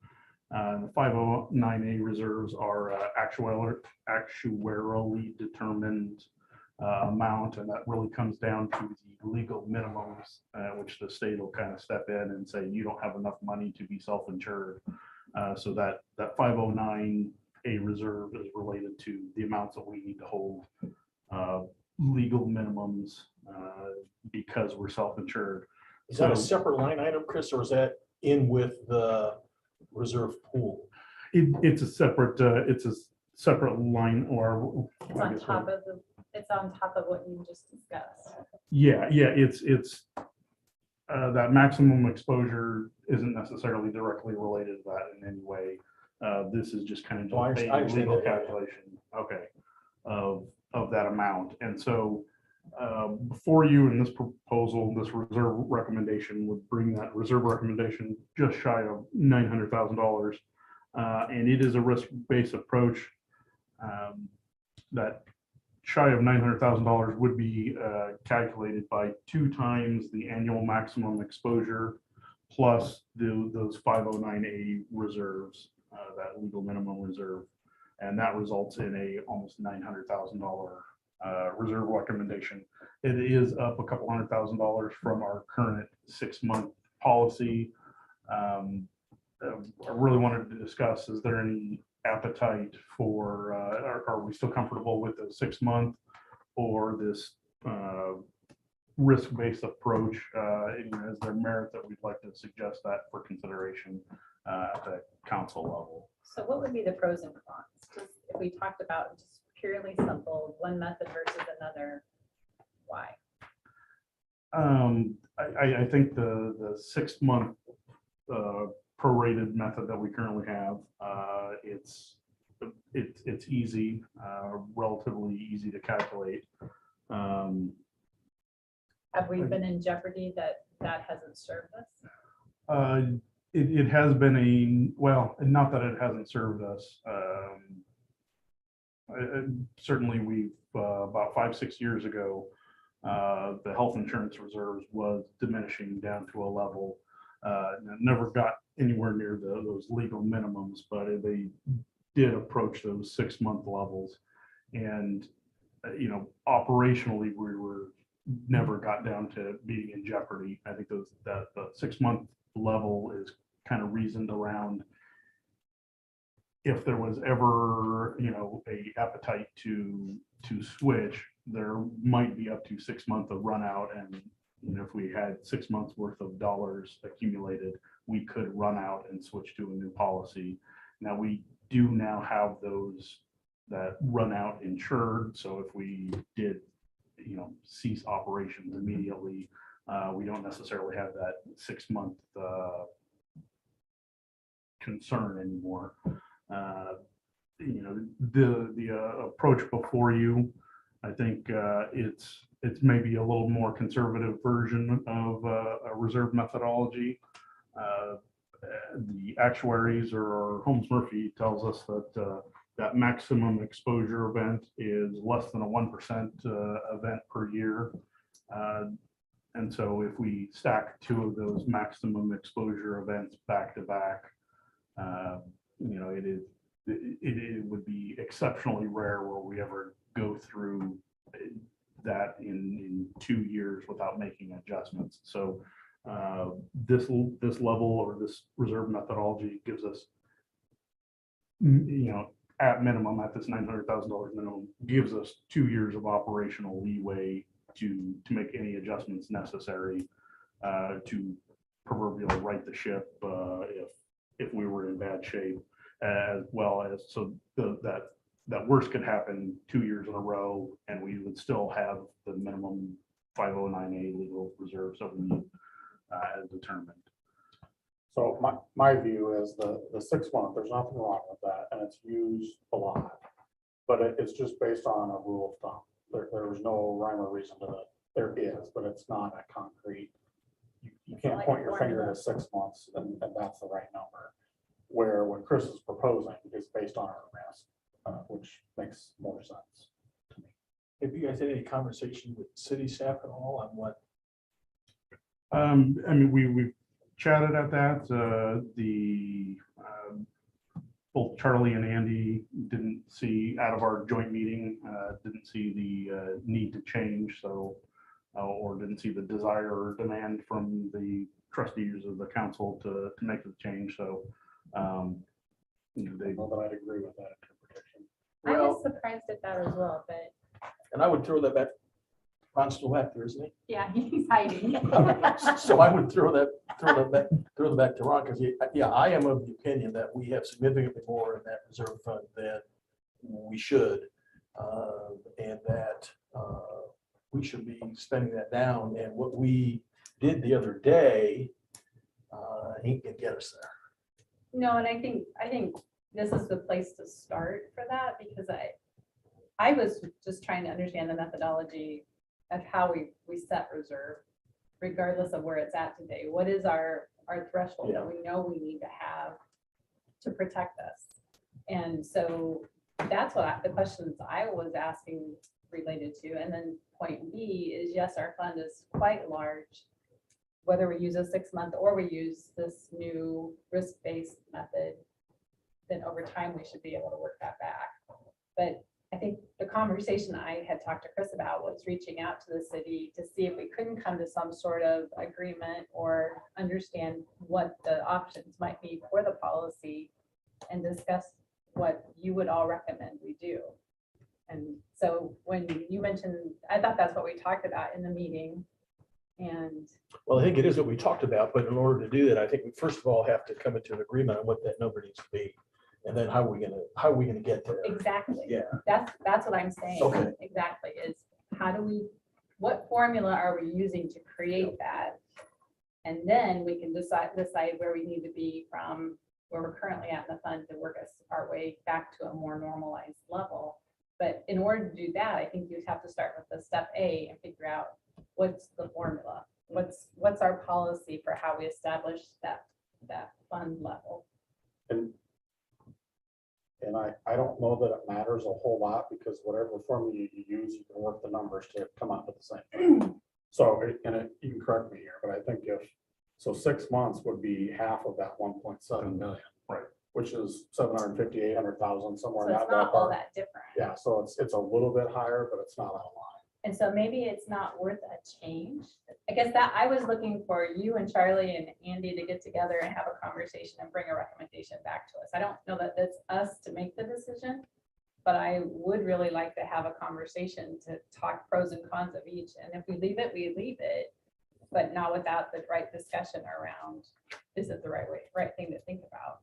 The 509A reserves are actuarially determined amount, and that really comes down to the legal minimums, which the state will kind of step in and say you don't have enough money to be self-insured. So that 509A reserve is related to the amounts that we need to hold legal minimums because we're self-insured. Is that a separate line item, Chris, or is that in with the reserve pool? It's a separate line, or It's on top of what you just discussed. yeah, it's that maximum exposure isn't necessarily directly related to that in any way. This is just kind of Oh, I just a understand legal that. calculation, okay, of that amount. And so before you in this proposal, this reserve recommendation would bring that reserve recommendation just shy of $900,000. And it is a risk-based approach. That shy of $900,000 would be calculated by 2 times the annual maximum exposure plus those 509A reserves, that legal minimum reserve. And that results in a almost $900,000 reserve recommendation. It is up a couple $100,000 from our current 6-month policy. I really wanted to discuss, is there any appetite for, are we still comfortable with the 6-month or this risk-based approach? Is there merit that we'd like to suggest that for consideration at the council level? So what would be the pros and cons? Just if we talked about just purely simple, one method versus another, why? I think the 6 month prorated method that we currently have, it's easy, relatively easy to calculate. Have we been in jeopardy that hasn't served us? It has been well, not that it hasn't served us. Certainly we've, about 5-6 years ago, the health insurance reserves was diminishing down to a level. Never got anywhere near those legal minimums, but they did approach those 6 month levels. And, operationally, we were never got down to being in jeopardy. I think that the 6 month level is kind of reasoned around if there was ever, a appetite to switch, there might be up to 6 months of run out. And if we had 6 months worth of dollars accumulated, we could run out and switch to a new policy. Now we do now have those that run out insured. So if we did, cease operations immediately, we don't necessarily have that 6 month concern anymore. The approach before you, I think it's maybe a little more conservative version of a reserve methodology. The actuaries or Holmes Murphy tells us that that maximum exposure event is less than a 1% event per year. And so if we stack 2 of those maximum exposure events back to back, it would be exceptionally rare where we ever go through that in 2 years without making adjustments. So this level or this reserve methodology gives us, at minimum, at this $900,000 minimum, gives us 2 years of operational leeway to make any adjustments necessary to proverbially right the ship if we were in bad shape, as well as so that worst could happen 2 years in a row, and we would still have the minimum 509A legal reserves that we need as determined. So my view is the 6 month, there's nothing wrong with that, and it's used a lot. But it's just based on a rule of thumb. There's no rhyme or reason to that. There is, but it's not a concrete. You can't Like point your finger formula. to 6 months and that's the right number. Where what Chris is proposing is based on our risk, which makes more sense to me. Have you guys had any conversation with city staff at all on what? We've chatted at that. Both Charlie and Andy didn't see, out of our joint meeting, didn't see the need to change. So, or didn't see the desire or demand from the trustees of the council to make the change. So, they I know that I'd agree with that interpretation. I Well, was surprised at that as well, but and I would throw that back. Ron's still back there, isn't he? yeah, he's hiding. So I would throw that back to Ron, because I am of the opinion that we have significantly more in that reserve fund than we should. And that we should be spending that down, and what we did the other day ain't gonna get us there. No, and I think this is the place to start for that, because I was just trying to understand the methodology of how we set reserve, regardless of where it's at today. What is our threshold that we know we need to have to protect us? And so that's what the questions I was asking related to. And then point B is, yes, our fund is quite large. Whether we use a 6 month or we use this new risk-based method, then over time we should be able to work that back. But I think the conversation I had talked to Chris about was reaching out to the city to see if we couldn't come to some sort of agreement or understand what the options might be for the policy and discuss what you would all recommend we do. And so when you mentioned, I thought that's what we talked about in the meeting. And Well, I think it is what we talked about, but in order to do that, I think we first of all have to come into an agreement on what that number needs to be. And then how are we gonna get there? exactly. Yeah. That's what I'm saying. Okay. Exactly, is how do we what formula are we using to create that? And then we can decide where we need to be from where we're currently at in the fund to work us our way back to a more normalized level. But in order to do that, I think you'd have to start with the step A and figure out what's the formula? What's our policy for how we establish that fund level? And I don't know that it matters a whole lot because whatever formula you use, you can work the numbers to come up with the same thing. So, you can correct me here, but I think 6 months would be half of that 1.7 million. Right. Which is 750, 800,000, somewhere So in it's that not all ballpark. that different. Yeah, so it's a little bit higher, but it's not out of line. And so maybe it's not worth a change. I guess that I was looking for you and Charlie and Andy to get together and have a conversation and bring a recommendation back to us. I don't know that it's us to make the decision, but I would really like to have a conversation to talk pros and cons of each. And if we leave it, we leave it, but not without the right discussion around, is it the right thing to think about?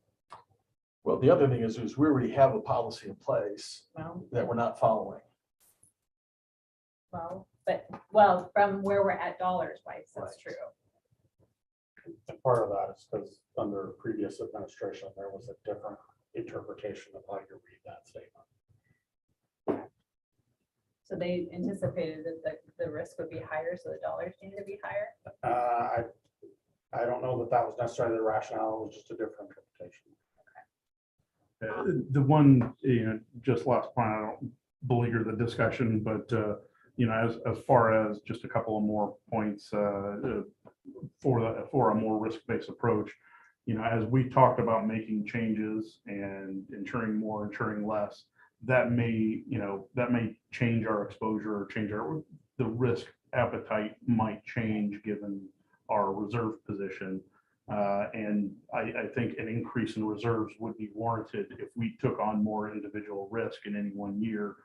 Well, the other thing is we already have a policy in place Well, that we're not following. well, from where we're at dollars wise, that's Right. true. And part of that is because under previous administration, there was a different interpretation of how you read that statement. So they anticipated that the risk would be higher, so the dollars needed to be higher. I don't know that that was necessarily the rationale, it was just a different interpretation. The one, just last point, I don't beleaguer the discussion, but, as far as just a couple of more points for a more risk-based approach, as we talked about making changes and insuring more, insuring less, that may change our exposure or change the risk appetite might change given our reserve position. And I think an increase in reserves would be warranted if we took on more individual risk in any one year,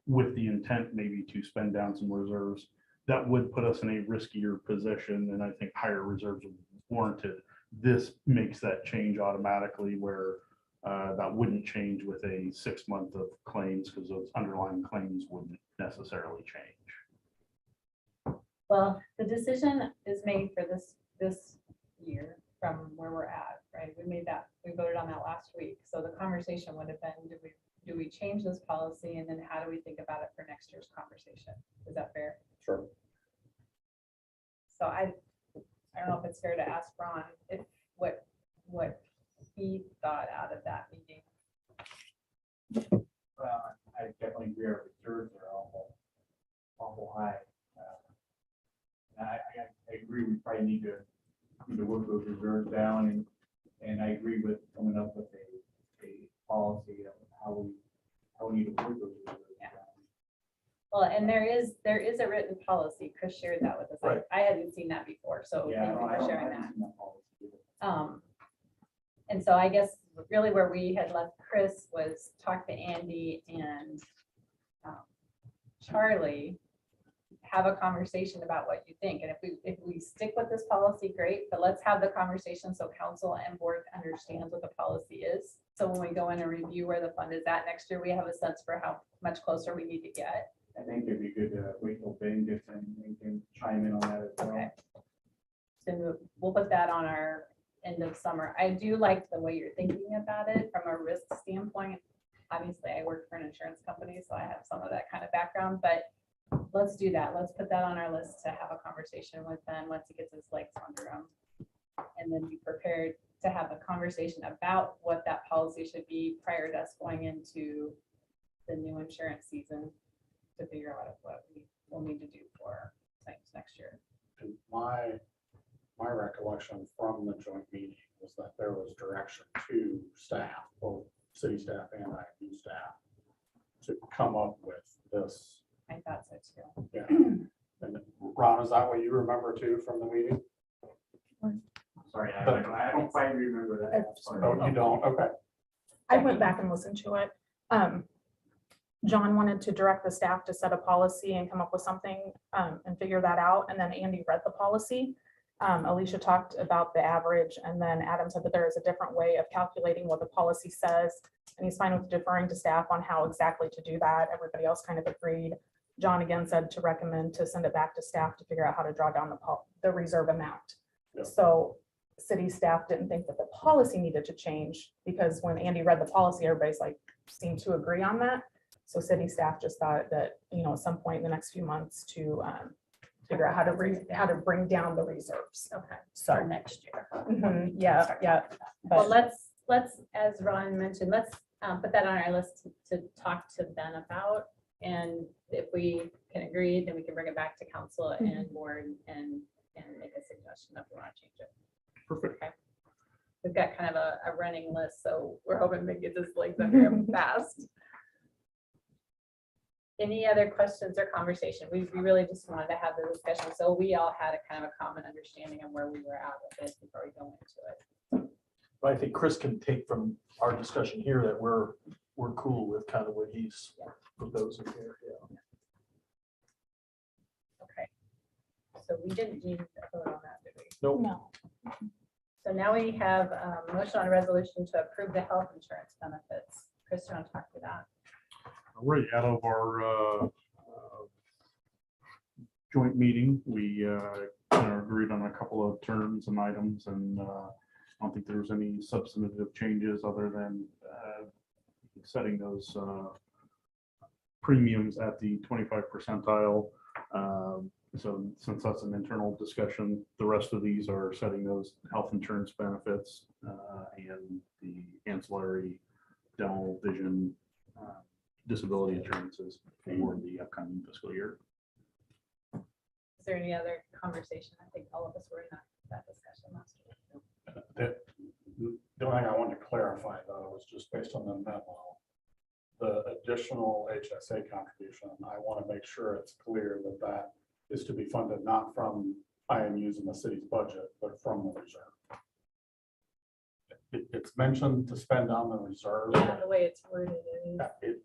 with the intent maybe to spend down some reserves. That would put us in a riskier position, and I think higher reserves would be warranted. This makes that change automatically where that wouldn't change with a 6 month of claims because those underlying claims wouldn't necessarily change. Well, the decision is made for this year from where we're at, right? We voted on that last week. So the conversation would have been, do we change this policy? And then how do we think about it for next year's conversation? Is that fair? Sure. So I don't know if it's fair to ask Ron if what he thought out of that meeting. Well, I definitely agree our reserves are awful high. I agree, we probably need to work those reserves down, and I agree with coming up with a policy of how we need to work those reserves down. Well, and there is a written policy. Chris shared that with us. Right. I hadn't seen that before, so Yeah, thank you I for don't sharing have that. policy. And so I guess really where we had left Chris was talk to Andy and Charlie, have a conversation about what you think. And if we stick with this policy, great, but let's have the conversation so council and board understands what the policy is. So when we go in and review where the fund is at next year, we have a sense for how much closer we need to get. I think it'd be good to wait till Ben gets in and can chime in on that as well. Okay. So we'll put that on our end of summer. I do like the way you're thinking about it from a risk standpoint. Obviously, I work for an insurance company, so I have some of that kind of background, but let's do that. Let's put that on our list to have a conversation with Ben once he gets his legs under him. And then be prepared to have a conversation about what that policy should be prior to us going into the new insurance season to figure out what we will need to do for things next year. And my recollection from the joint meeting was that there was direction to staff, both city staff and IMU staff, to come up with this. I thought so too. Yeah. And Ron, is that what you remember too from the meeting? Sorry, I don't quite remember that. Oh, you don't? Okay. I went back and listened to it. John wanted to direct the staff to set a policy and come up with something and figure that out. And then Andy read the policy. Alicia talked about the average, and then Adam said that there is a different way of calculating what the policy says. And he's fine with deferring to staff on how exactly to do that. Everybody else kind of agreed. John again said to recommend to send it back to staff to figure out how to draw down the reserve amount. Yeah. So city staff didn't think that the policy needed to change, because when Andy read the policy, everybody's like, seemed to agree on that. So city staff just thought that, at some point in the next few months to figure out how to bring down the reserves. Okay. So, For next year. yeah. Well, But let's, as Ron mentioned, let's put that on our list to talk to Ben about. And if we can agree, then we can bring it back to council and board and make a suggestion if we want to change it. Perfect. Okay. We've got kind of a running list, so we're hoping to get this legs under him fast. Any other questions or conversation? We really just wanted to have the discussion, so we all had a kind of a common understanding of where we were at with it before we go into it. But I think Chris can take from our discussion here that we're cool with kind of what he's proposing here, yeah. Okay. So we didn't need to vote on that, did we? Nope. no, So now we have a motion on a resolution to approve the health insurance benefits. Chris, you want to talk to that? Right out of our joint meeting, we agreed on a couple of terms and items, and I don't think there was any substantive changes other than setting those premiums at the 25 percentile. So since that's an internal discussion, the rest of these are setting those health insurance benefits and the ancillary dental, vision, disability insurances for the upcoming fiscal year. Is there any other conversation? I think all of us were in that discussion last week. The only thing I wanted to clarify though was just based on the memo, the additional HSA contribution, I want to make sure it's clear that that is to be funded not from IMUs in the city's budget, but from the reserve. It's mentioned to spend on the reserve. Yeah, the way it's worded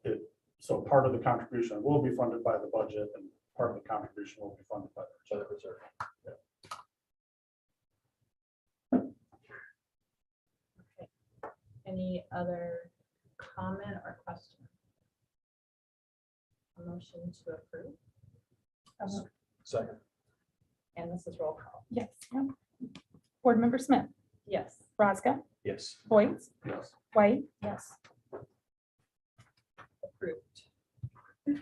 is. So part of the contribution will be funded by the budget and part of the contribution will be funded by the reserve. Okay. Any other comment or question? A motion to approve. Second. And this is roll call. yes. Board Member Smith, Yes. Raska, Yes. Hoyt, Yes. White, Yes. Approved. Next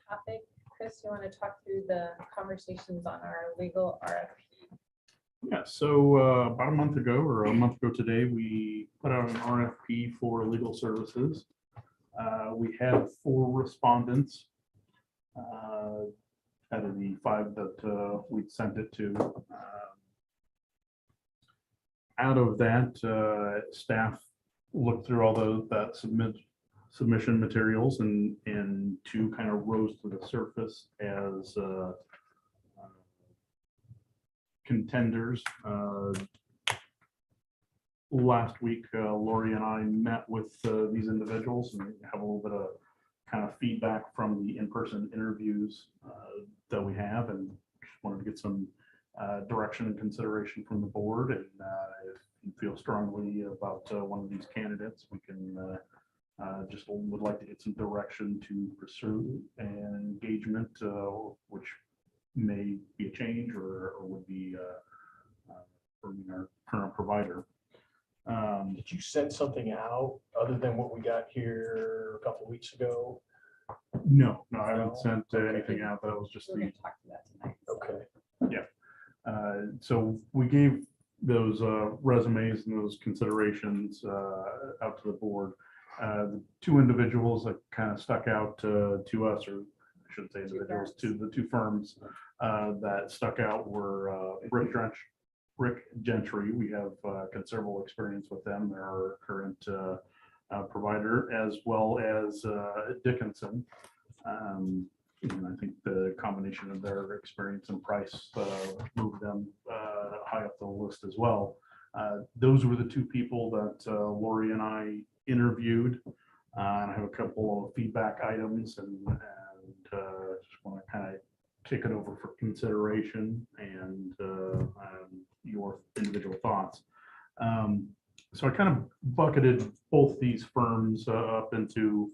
topic, Chris, you want to talk through the conversations on our legal RFP? Yeah, so about a month ago or a month ago today, we put out an RFP for legal services. We had 4 respondents out of the 5 that we'd sent it to. Out of that, staff looked through all that submission materials and 2 kind of rose to the surface as contenders. Last week, Lori and I met with these individuals and have a little bit of kind of feedback from the in-person interviews that we have, and just wanted to get some direction and consideration from the board. And if you feel strongly about one of these candidates, we can just would like to get some direction to pursue an engagement, which may be a change or would be from our current provider. Did you send something out other than what we got here a couple of weeks ago? No, I haven't No? sent anything out. That was just We're the going to talk to that tonight. so. Okay. So we gave those resumes and those considerations out to the board. The 2 individuals that kind of stuck out to us, or I shouldn't say individuals, to the 2 firms that stuck out were Rick Gentry. We have considerable experience with them. They're our current provider, as well as Dickinson. And I think the combination of their experience and price moved them high up the list as well. Those were the 2 people that Lori and I interviewed. And I have a couple of feedback items and just want to kind of kick it over for consideration and your individual thoughts. So I kind of bucketed both these firms up into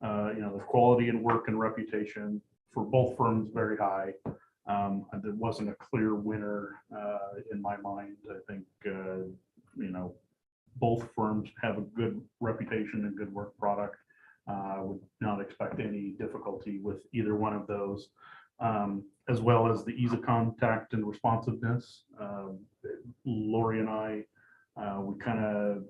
The quality and work and reputation for both firms very high. And there wasn't a clear winner in my mind. I think, both firms have a good reputation and good work product. I would not expect any difficulty with either one of those, as well as the ease of contact and responsiveness. Lori and I, we kind of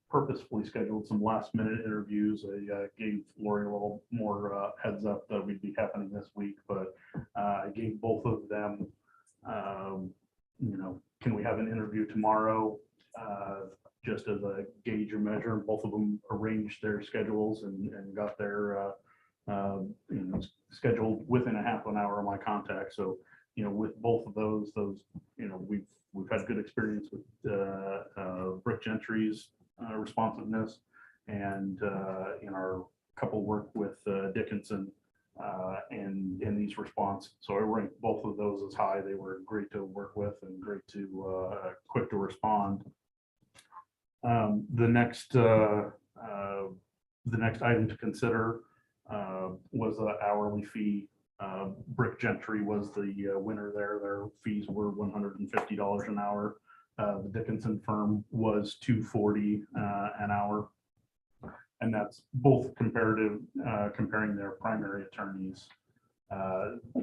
purposefully scheduled some last minute interviews. I gave Lori a little more heads up that we'd be happening this week, but I gave both of them, can we have an interview tomorrow? Just as a gauge or measure. Both of them arranged their schedules and got their scheduled within a half an hour of my contact. So, with both of those, we've had good experience with Brick Gentry's responsiveness, and in our couple work with Dickinson and these response. So I ranked both of those as high. They were great to work with and great to quick to respond. The next item to consider was the hourly fee. Brick Gentry was the winner there. Their fees were $150 an hour. The Dickinson firm was $240 an hour. And that's both comparative, comparing their primary attorneys.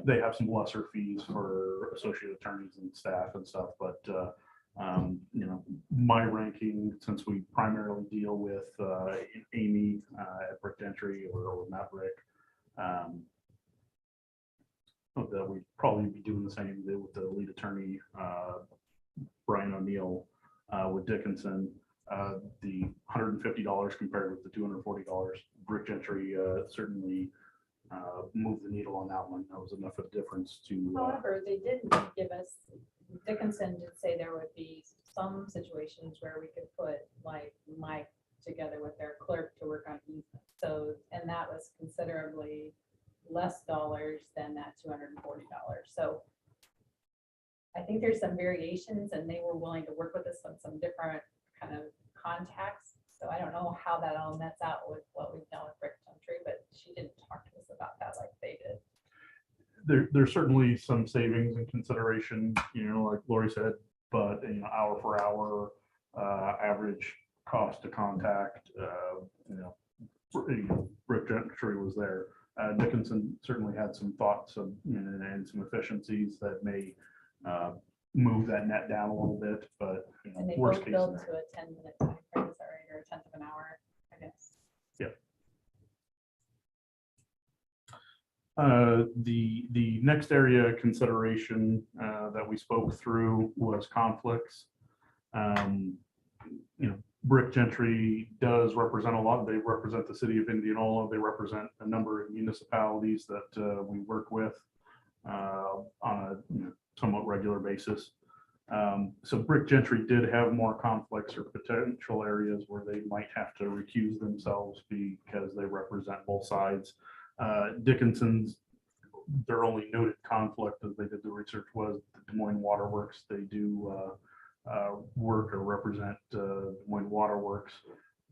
They have some lesser fees for associate attorneys and staff and stuff, but my ranking, since we primarily deal with Amy at Brick Gentry or Matt Brick, that we'd probably be doing the same with the lead attorney, Brian O'Neill, with Dickinson. The $150 compared with the $240, Brick Gentry certainly moved the needle on that one. That was enough of a difference to. However, they didn't give us, Dickinson did say there would be some situations where we could put like Mike together with their clerk to work on easement. So, and that was considerably less dollars than that $240. So I think there's some variations, and they were willing to work with us on some different kind of contacts. So I don't know how that all nets out with what we've done with Brick Gentry, but she didn't talk to us about that like they did. There's certainly some savings and consideration, like Lori said, but hour for hour, average cost to contact, Brick Gentry was there. Dickinson certainly had some thoughts of, and some efficiencies that may move that net down a little bit, but And they worst both case build to scenario. a 10-minute time frame, is that right, or a tenth of an hour, I guess. The next area of consideration that we spoke through was conflicts. Brick Gentry does represent a lot. They represent the city of Indianola. They represent a number of municipalities that we work with on a somewhat regular basis. So Brick Gentry did have more conflicts or potential areas where they might have to recuse themselves because they represent both sides. Dickinson's, their only noted conflict as they did the research was the Des Moines Waterworks. They do work or represent Des Moines Waterworks.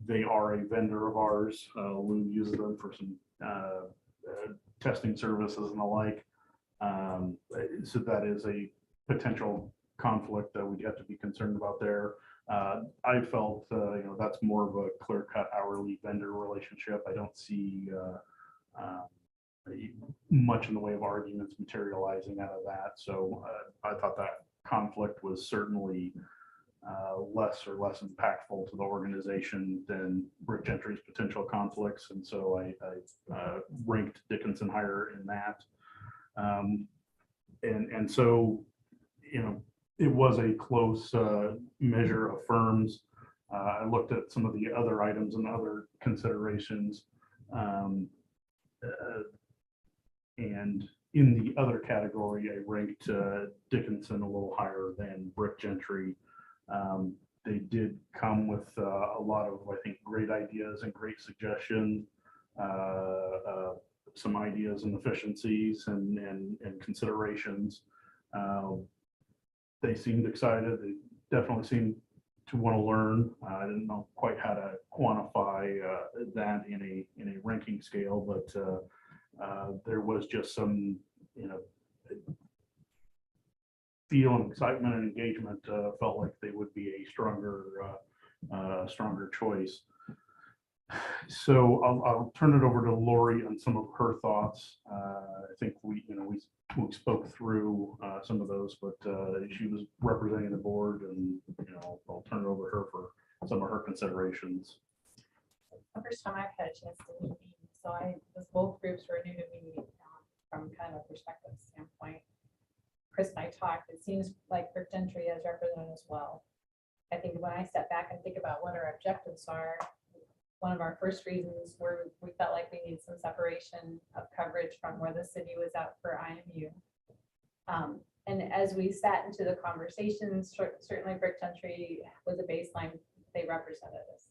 They are a vendor of ours. Lou uses them for some testing services and the like. So that is a potential conflict that we'd have to be concerned about there. I felt, that's more of a clear-cut hourly vendor relationship. I don't see much in the way of arguments materializing out of that. So I thought that conflict was certainly less impactful to the organization than Brick Gentry's potential conflicts. And so I ranked Dickinson higher in that. And so, it was a close measure of firms. I looked at some of the other items and other considerations. And in the other category, I ranked Dickinson a little higher than Brick Gentry. They did come with a lot of, I think, great ideas and great suggestions, some ideas and efficiencies and considerations. They seemed excited. They definitely seemed to want to learn. I didn't know quite how to quantify that in a ranking scale, but there was just some, feel and excitement and engagement. Felt like they would be a stronger choice. So I'll turn it over to Lori on some of her thoughts. I think we spoke through some of those, but she was representing the board, and I'll turn it over to her for some of her considerations. The first time I've had a chance to meet, so both groups were new to me from kind of a perspective standpoint. Chris and I talked. It seems like Brick Gentry is represented as well. I think when I step back and think about what our objectives are, one of our first reasons were we felt like we need some separation of coverage from where the city was out for IMU. And as we sat into the conversations, certainly Brick Gentry was a baseline, they represented us.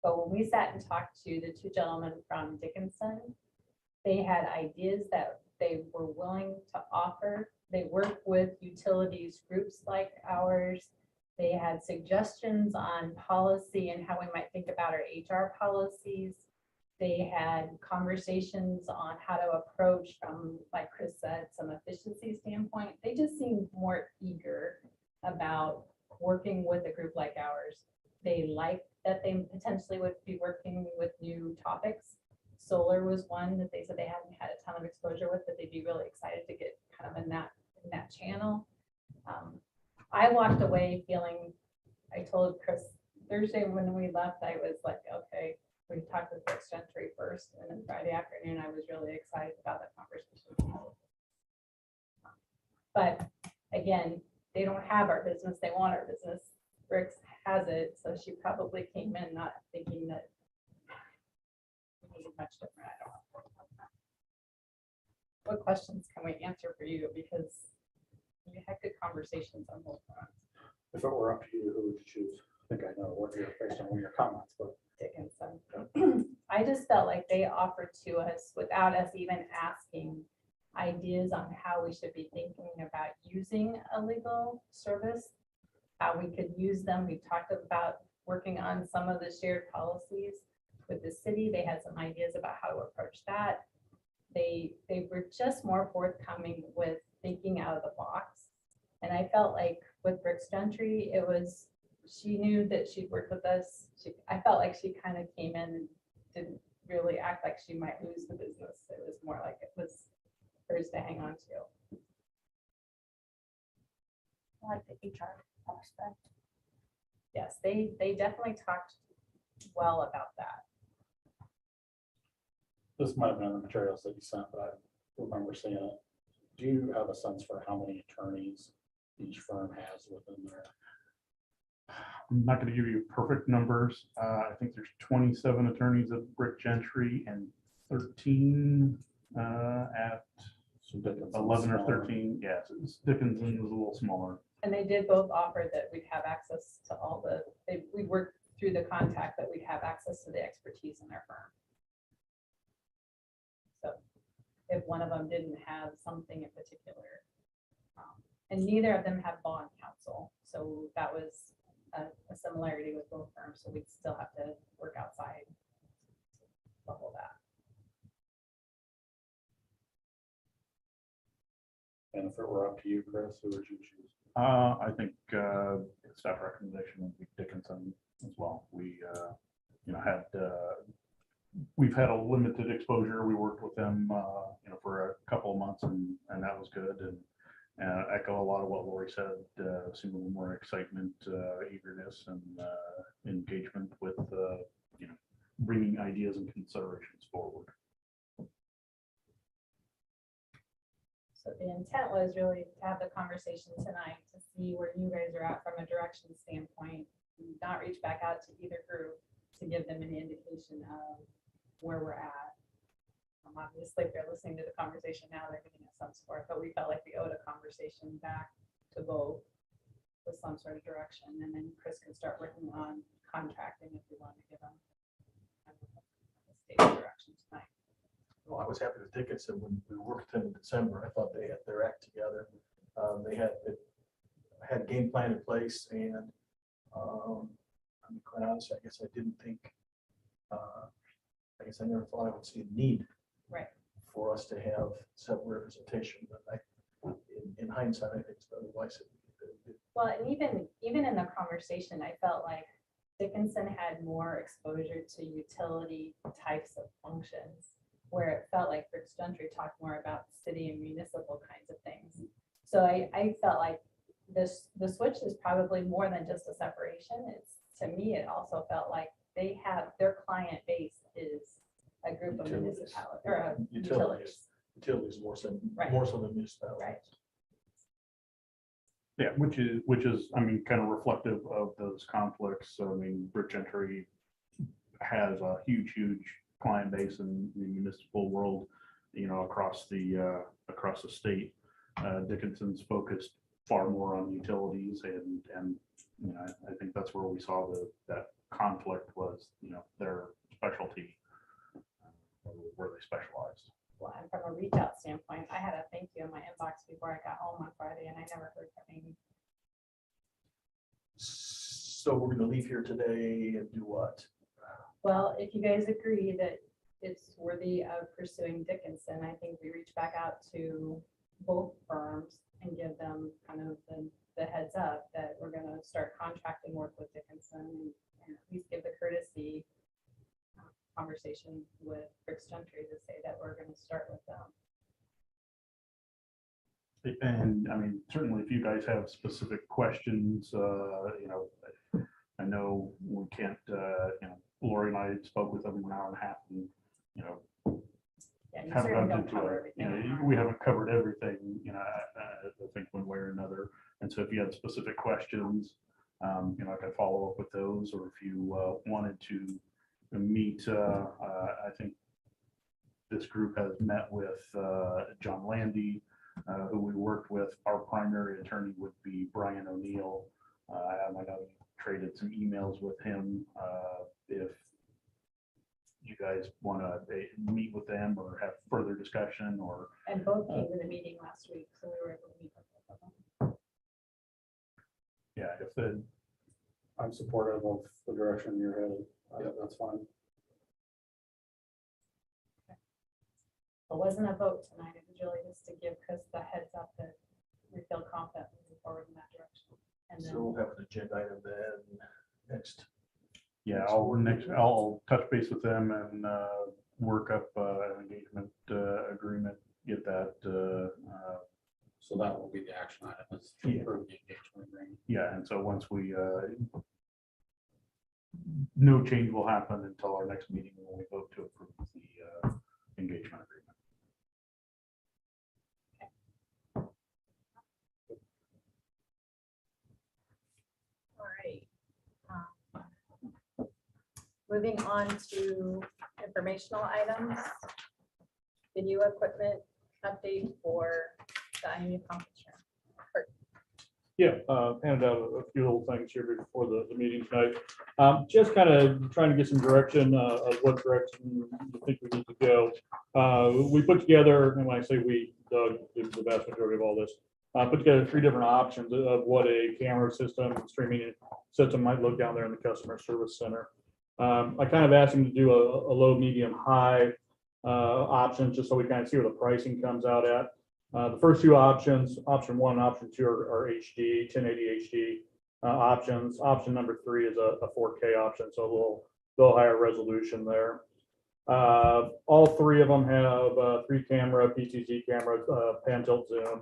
But when we sat and talked to the two gentlemen from Dickinson, they had ideas that they were willing to offer. They work with utilities groups like ours. They had suggestions on policy and how we might think about our HR policies. They had conversations on how to approach from, like Chris said, some efficiency standpoint. They just seemed more eager about working with a group like ours. They liked that they potentially would be working with new topics. Solar was one that they said they hadn't had a ton of exposure with, but they'd be really excited to get kind of in that channel. I walked away feeling, I told Chris Thursday when we left, I was like, okay, we talked with Brick Gentry first, and then Friday afternoon, I was really excited about that conversation. But again, they don't have our business, they want our business. Bricks has it, so she probably came in not thinking that we needed much different. I don't know. What questions can we answer for you? Because we had good conversations on both fronts. If it were up to you, who would you choose? I think I know what you're based on one of your comments, but Dickinson. I just felt like they offered to us without us even asking ideas on how we should be thinking about using a legal service, how we could use them. We talked about working on some of the shared policies with the city. They had some ideas about how to approach that. They were just more forthcoming with thinking out of the box. And I felt like with Brick Gentry, it was, she knew that she'd worked with us. I felt like she kind of came in and didn't really act like she might lose the business. It was more like it was hers to hang on to. I like the HR aspect. Yes, they definitely talked well about that. this might have been in the materials that you sent, but I remember seeing it. Do you have a sense for how many attorneys each firm has within their? I'm not going to give you perfect numbers. I think there's 27 attorneys at Brick Gentry and 13 at 11 or 13. Yes, Dickinson was a little smaller. And they did both offer that we'd have access to all the, we worked through the contact that we'd have access to the expertise in their firm. So if one of them didn't have something in particular, and neither of them have bond counsel. So that was a similarity with both firms. So we'd still have to work outside the whole that. And if it were up to you, Chris, who would you choose? I think staff recommendation would be Dickinson as well. We, we've had a limited exposure. We worked with them, for a couple of months, and that was good. And echo a lot of what Lori said. Seemed a little more excitement, eagerness, and engagement with, bringing ideas and considerations forward. So the intent was really to have the conversation tonight to see where you guys are at from a direction standpoint, not reach back out to either group to give them an indication of where we're at. Obviously, if they're listening to the conversation now, they're getting a sense for it, but we felt like we owed a conversation back to both with some sort of direction, and then Chris can start working on contracting if we want to give them a state direction tonight. Well, I was happy with Dickinson when we worked with them in December. I thought they had their act together. They had game plan in place, and I'm quite honest, I guess I didn't think, I guess I never thought I would see a need Right. for us to have separate representation, but in hindsight, I think it's very wise. Well, and even in the conversation, I felt like Dickinson had more exposure to utility types of functions, where it felt like Rich Gentry talked more about city and municipal kinds of things. So I felt like the switch is probably more than just a separation. It's, to me, it also felt like they have, their client base is a group of Utilities. municipalities or Utilities. utilities. Utilities more so than municipalities. Right. Yeah, which is, I mean, kind of reflective of those conflicts. So, I mean, Rich Entry has a huge client base in the municipal world, you know, across the state. Dickinson's focused far more on utilities, and you know, I think that's where we saw that conflict was, you know, their specialty, where they specialized. Well, and from a reach out standpoint, I had a thank you in my inbox before I got home on Friday, and I never heard from Amy. So we're gonna leave here today and do what? Well, if you guys agree that it's worthy of pursuing Dickinson, I think we reach back out to both firms and give them kind of the heads up that we're gonna start contracting work with Dickinson, and at least give the courtesy conversation with Rick's Gentry to say that we're gonna start with them. And I mean, certainly if you guys have specific questions, you know, I know we can't, you know, Lori and I spoke with them an hour and a half, and, you know, Yeah, you haven't certainly gotten don't into cover it. You everything. know, we haven't covered everything, you know, I think one way or another. And so if you had specific questions, you know, I could follow up with those, or if you wanted to meet, I think this group has met with John Landy, who we worked with. Our primary attorney would be Brian O'Neill. I know we traded some emails with him. If you guys want to meet with them or have further discussion, or And both came to the meeting last week, so we were able to meet with both of them. yeah, if the, I'm supportive of the direction you're headed. That's fine. It wasn't a vote tonight, it was really just to give Chris the heads up that we feel confident moving forward in that direction. And So then, we'll have an agenda item then next. yeah, I'll touch base with them and work up an engagement agreement, get that. So that will be the action item. Is to Yeah. approve the engagement agreement. Yeah, and so once we, no change will happen until our next meeting when we vote to approve the engagement agreement. all right. Moving on to informational items. Video equipment update for the IMU conference room. Yeah, handed out a few little things here before the meeting tonight. Just kind of trying to get some direction of what direction you think we need to go. We put together, and when I say we, Doug, did the vast majority of all this, put together 3 different options of what a camera system, streaming system might look down there in the customer service center. I kind of asked him to do a low, medium, high options, just so we kind of see where the pricing comes out at. The first 2 options, option 1 and option 2 are HD, 1080 HD options. Option number 3 is a 4K option, so a little higher resolution there. All 3 of them have 3 camera, PTZ camera, pan tilt zoom.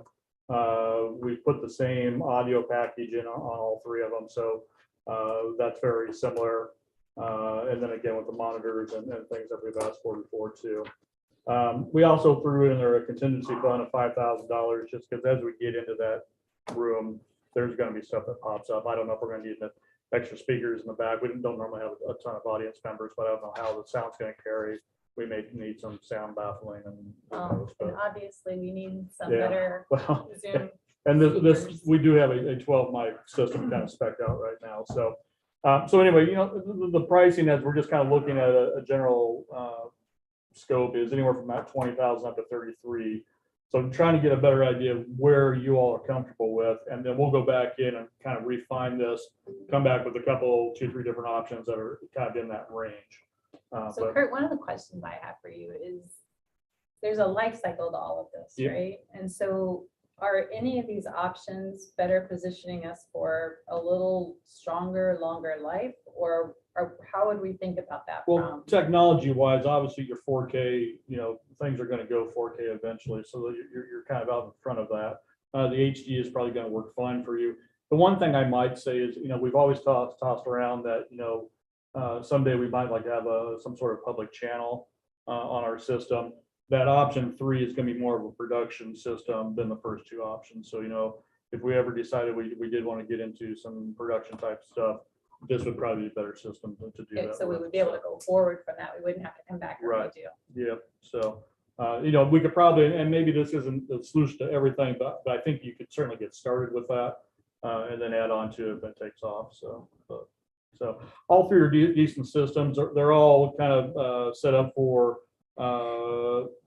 We put the same audio package in on all 3 of them, so that's very similar. And then again with the monitors and things that we've asked for before too. We also threw in there a contingency fund of $5,000, just because as we get into that room, there's going to be stuff that pops up. I don't know if we're going to need the extra speakers in the back. We don't normally have a ton of audience members, but I don't know how the sound's going to carry. We may need some sound baffling and. And obviously we need some Yeah. better Well, Zoom. and this, speakers. we do have a 12 mic system kind of spec'd out right now. So, so anyway, you know, the pricing, as we're just kind of looking at a general scope, is anywhere from about 20,000 up to 33. So I'm trying to get a better idea of where you all are comfortable with, and then we'll go back in and kind of refine this, come back with a couple, 2, 3 different options that are kind of in that range. So But Kurt, one of the questions I have for you is, there's a life cycle to all of this, Yep. right? And so are any of these options better positioning us for a little stronger, longer life? Or how would we think about that? well, technology wise, obviously your 4K, things are going to go 4K eventually. So that you're kind of out in front of that. The HD is probably going to work fine for you. The one thing I might say is, we've always tossed around that, someday we might like to have some sort of public channel on our system. That option 3 is going to be more of a production system than the first 2 options. So, if we ever decided we did want to get into some production type stuff, this would probably be a better system to do Okay, that. so we with. would be able to go forward from that. We wouldn't have to come back and Right. redo. Yeah, so, we could probably, and maybe this isn't the solution to everything, but I think you could certainly get started with that and then add on to it if it takes off. So all 3 are decent systems. They're all kind of set up for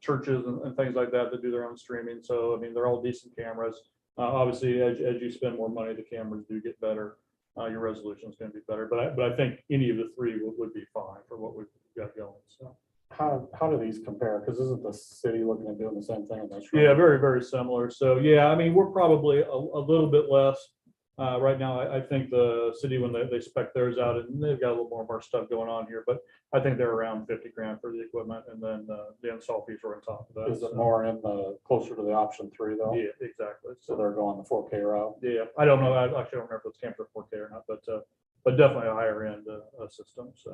churches and things like that do their own streaming. So, I mean, they're all decent cameras. Obviously, as you spend more money, the cameras do get better. Your resolution is going to be better, but I think any of the 3 would be fine for what we've got going. So. How do these compare? Because isn't the city looking at doing the same thing? Yeah, very, very similar. So, yeah, I mean, we're probably a little bit less. Right now, I think the city, when they spec theirs out, and they've got a little more of our stuff going on here, but I think they're around 50 grand for the equipment, and then the install fees are on top of that. Is it more in closer to the option 3 though? Yeah, exactly. So they're going the 4K route? Yeah, I don't know. I actually don't remember if it's camera 4K or not, but definitely a higher end system. So.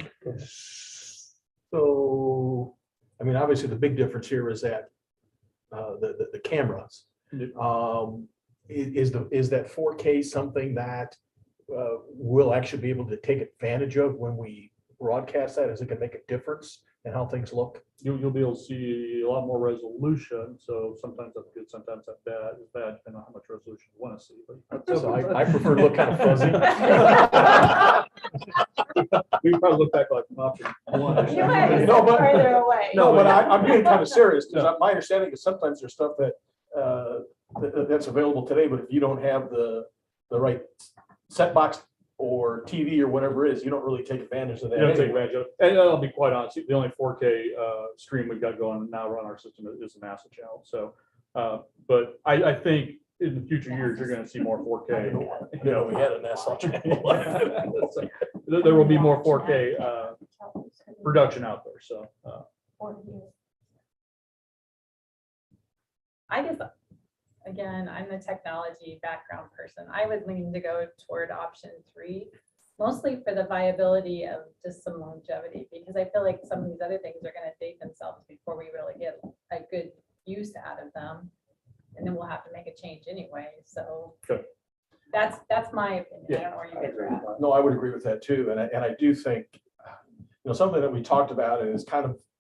So, I mean, obviously the big difference here is that the cameras. Is that 4K something that we'll actually be able to take advantage of when we broadcast that? Is it gonna make a difference in how things look? You'll be able to see a lot more resolution. So sometimes that's good, sometimes that's bad. It's bad depending on how much resolution you want to see. But So I prefer to look kind of fuzzy. We probably look back like option 1. You might be No, but- further away. No, but I'm being kind of serious, because my understanding is sometimes there's stuff that that's available today, but if you don't have the right set box or TV or whatever it is, you don't really take advantage of that. You don't take anyway. advantage of it. And I'll be quite honest, the only 4K stream we've got going now on our system is the NASA channel. So, but I think in the future years, you're going to see more 4K. You know, we had a NASA channel. So, there will be more 4K production out there. So, I guess, again, I'm the technology background person. I would lean to go toward option 3, mostly for the viability of just some longevity, because I feel like some of these other things are going to date themselves before we really get a good use out of them. And then we'll have to make a change anyway. So Good. that's my opinion. I don't know where you guys are at. No, I would agree with that too. And I do think, something that we talked about is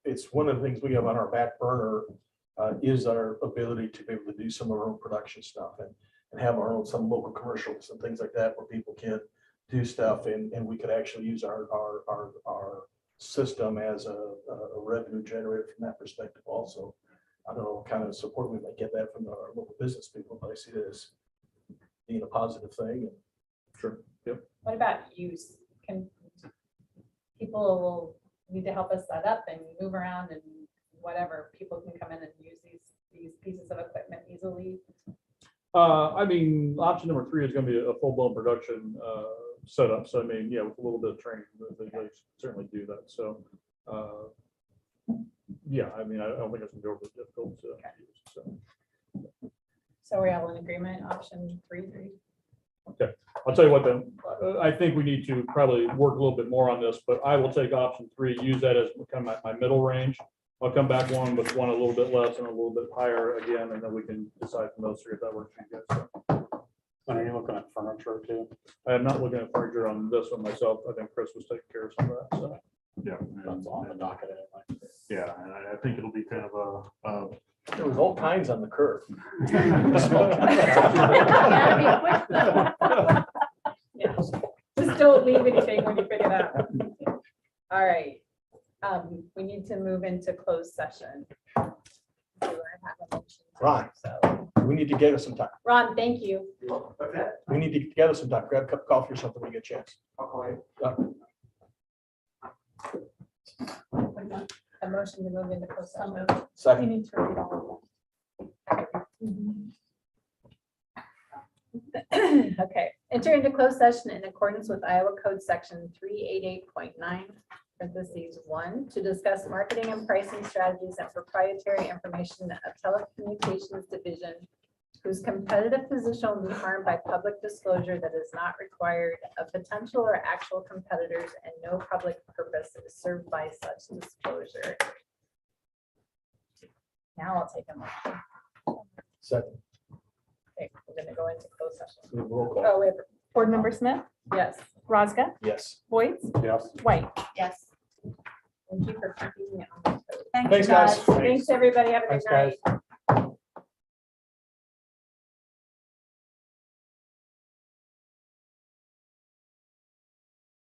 it's one of the things we have on our back burner is our ability to be able to do some of our own production stuff and have our own, some local commercials and things like that where people can do stuff and we could actually use our system as a revenue generator from that perspective also. I don't know what kind of support we might get that from our local business people, but I see it as being a positive thing. sure. Yep. What about use? Can people need to help us set up and move around and whatever? People can come in and use these pieces of equipment easily. I mean, option number 3 is going to be a full-blown production setup. So, I mean, yeah, with a little bit of training, they certainly do that. So, yeah, I mean, I don't think it's going to be overly difficult to use. So are we all in agreement? Option 3. Okay, I'll tell you what, then, I think we need to probably work a little bit more on this, but I will take option 3, use that as kind of my middle range. I'll come back with one a little bit less and a little bit higher again, and then we can decide from those 3 if that works for you guys. So, And are you looking at furniture too? I am not looking at furniture on this one myself. I think Chris was taking care of some of that, so. Yeah. That's on the docket anyway. Yeah, and I think it'll be kind of There was all kinds on the curve. Yeah. Just don't leave anything when you pick it up. All right. We need to move into closed session. Do I have a motion? Right. So to get us some time. Ron, thank you. We need to get together sometime. Grab a cup of coffee or something when you get a chance. A motion to move into closed So session. moved. Second. need to read all Okay, enter into closed session in accordance with Iowa Code Section 388.9, parentheses 1, to discuss marketing and pricing strategies and proprietary information of telecommunications division whose competitive position will be harmed by public disclosure that is not required of potential or actual competitors, and no public purpose is served by such disclosure. Now I'll take a motion. Second. Okay, we're gonna go into closed session. Roll call. Oh, wait, Board Member Smith, yes, Rosga, Yes. Boyd, Yes. White. Yes. thank you for keeping me on. Thanks, guys. Thanks, everybody. Have a good Thanks, guys. night.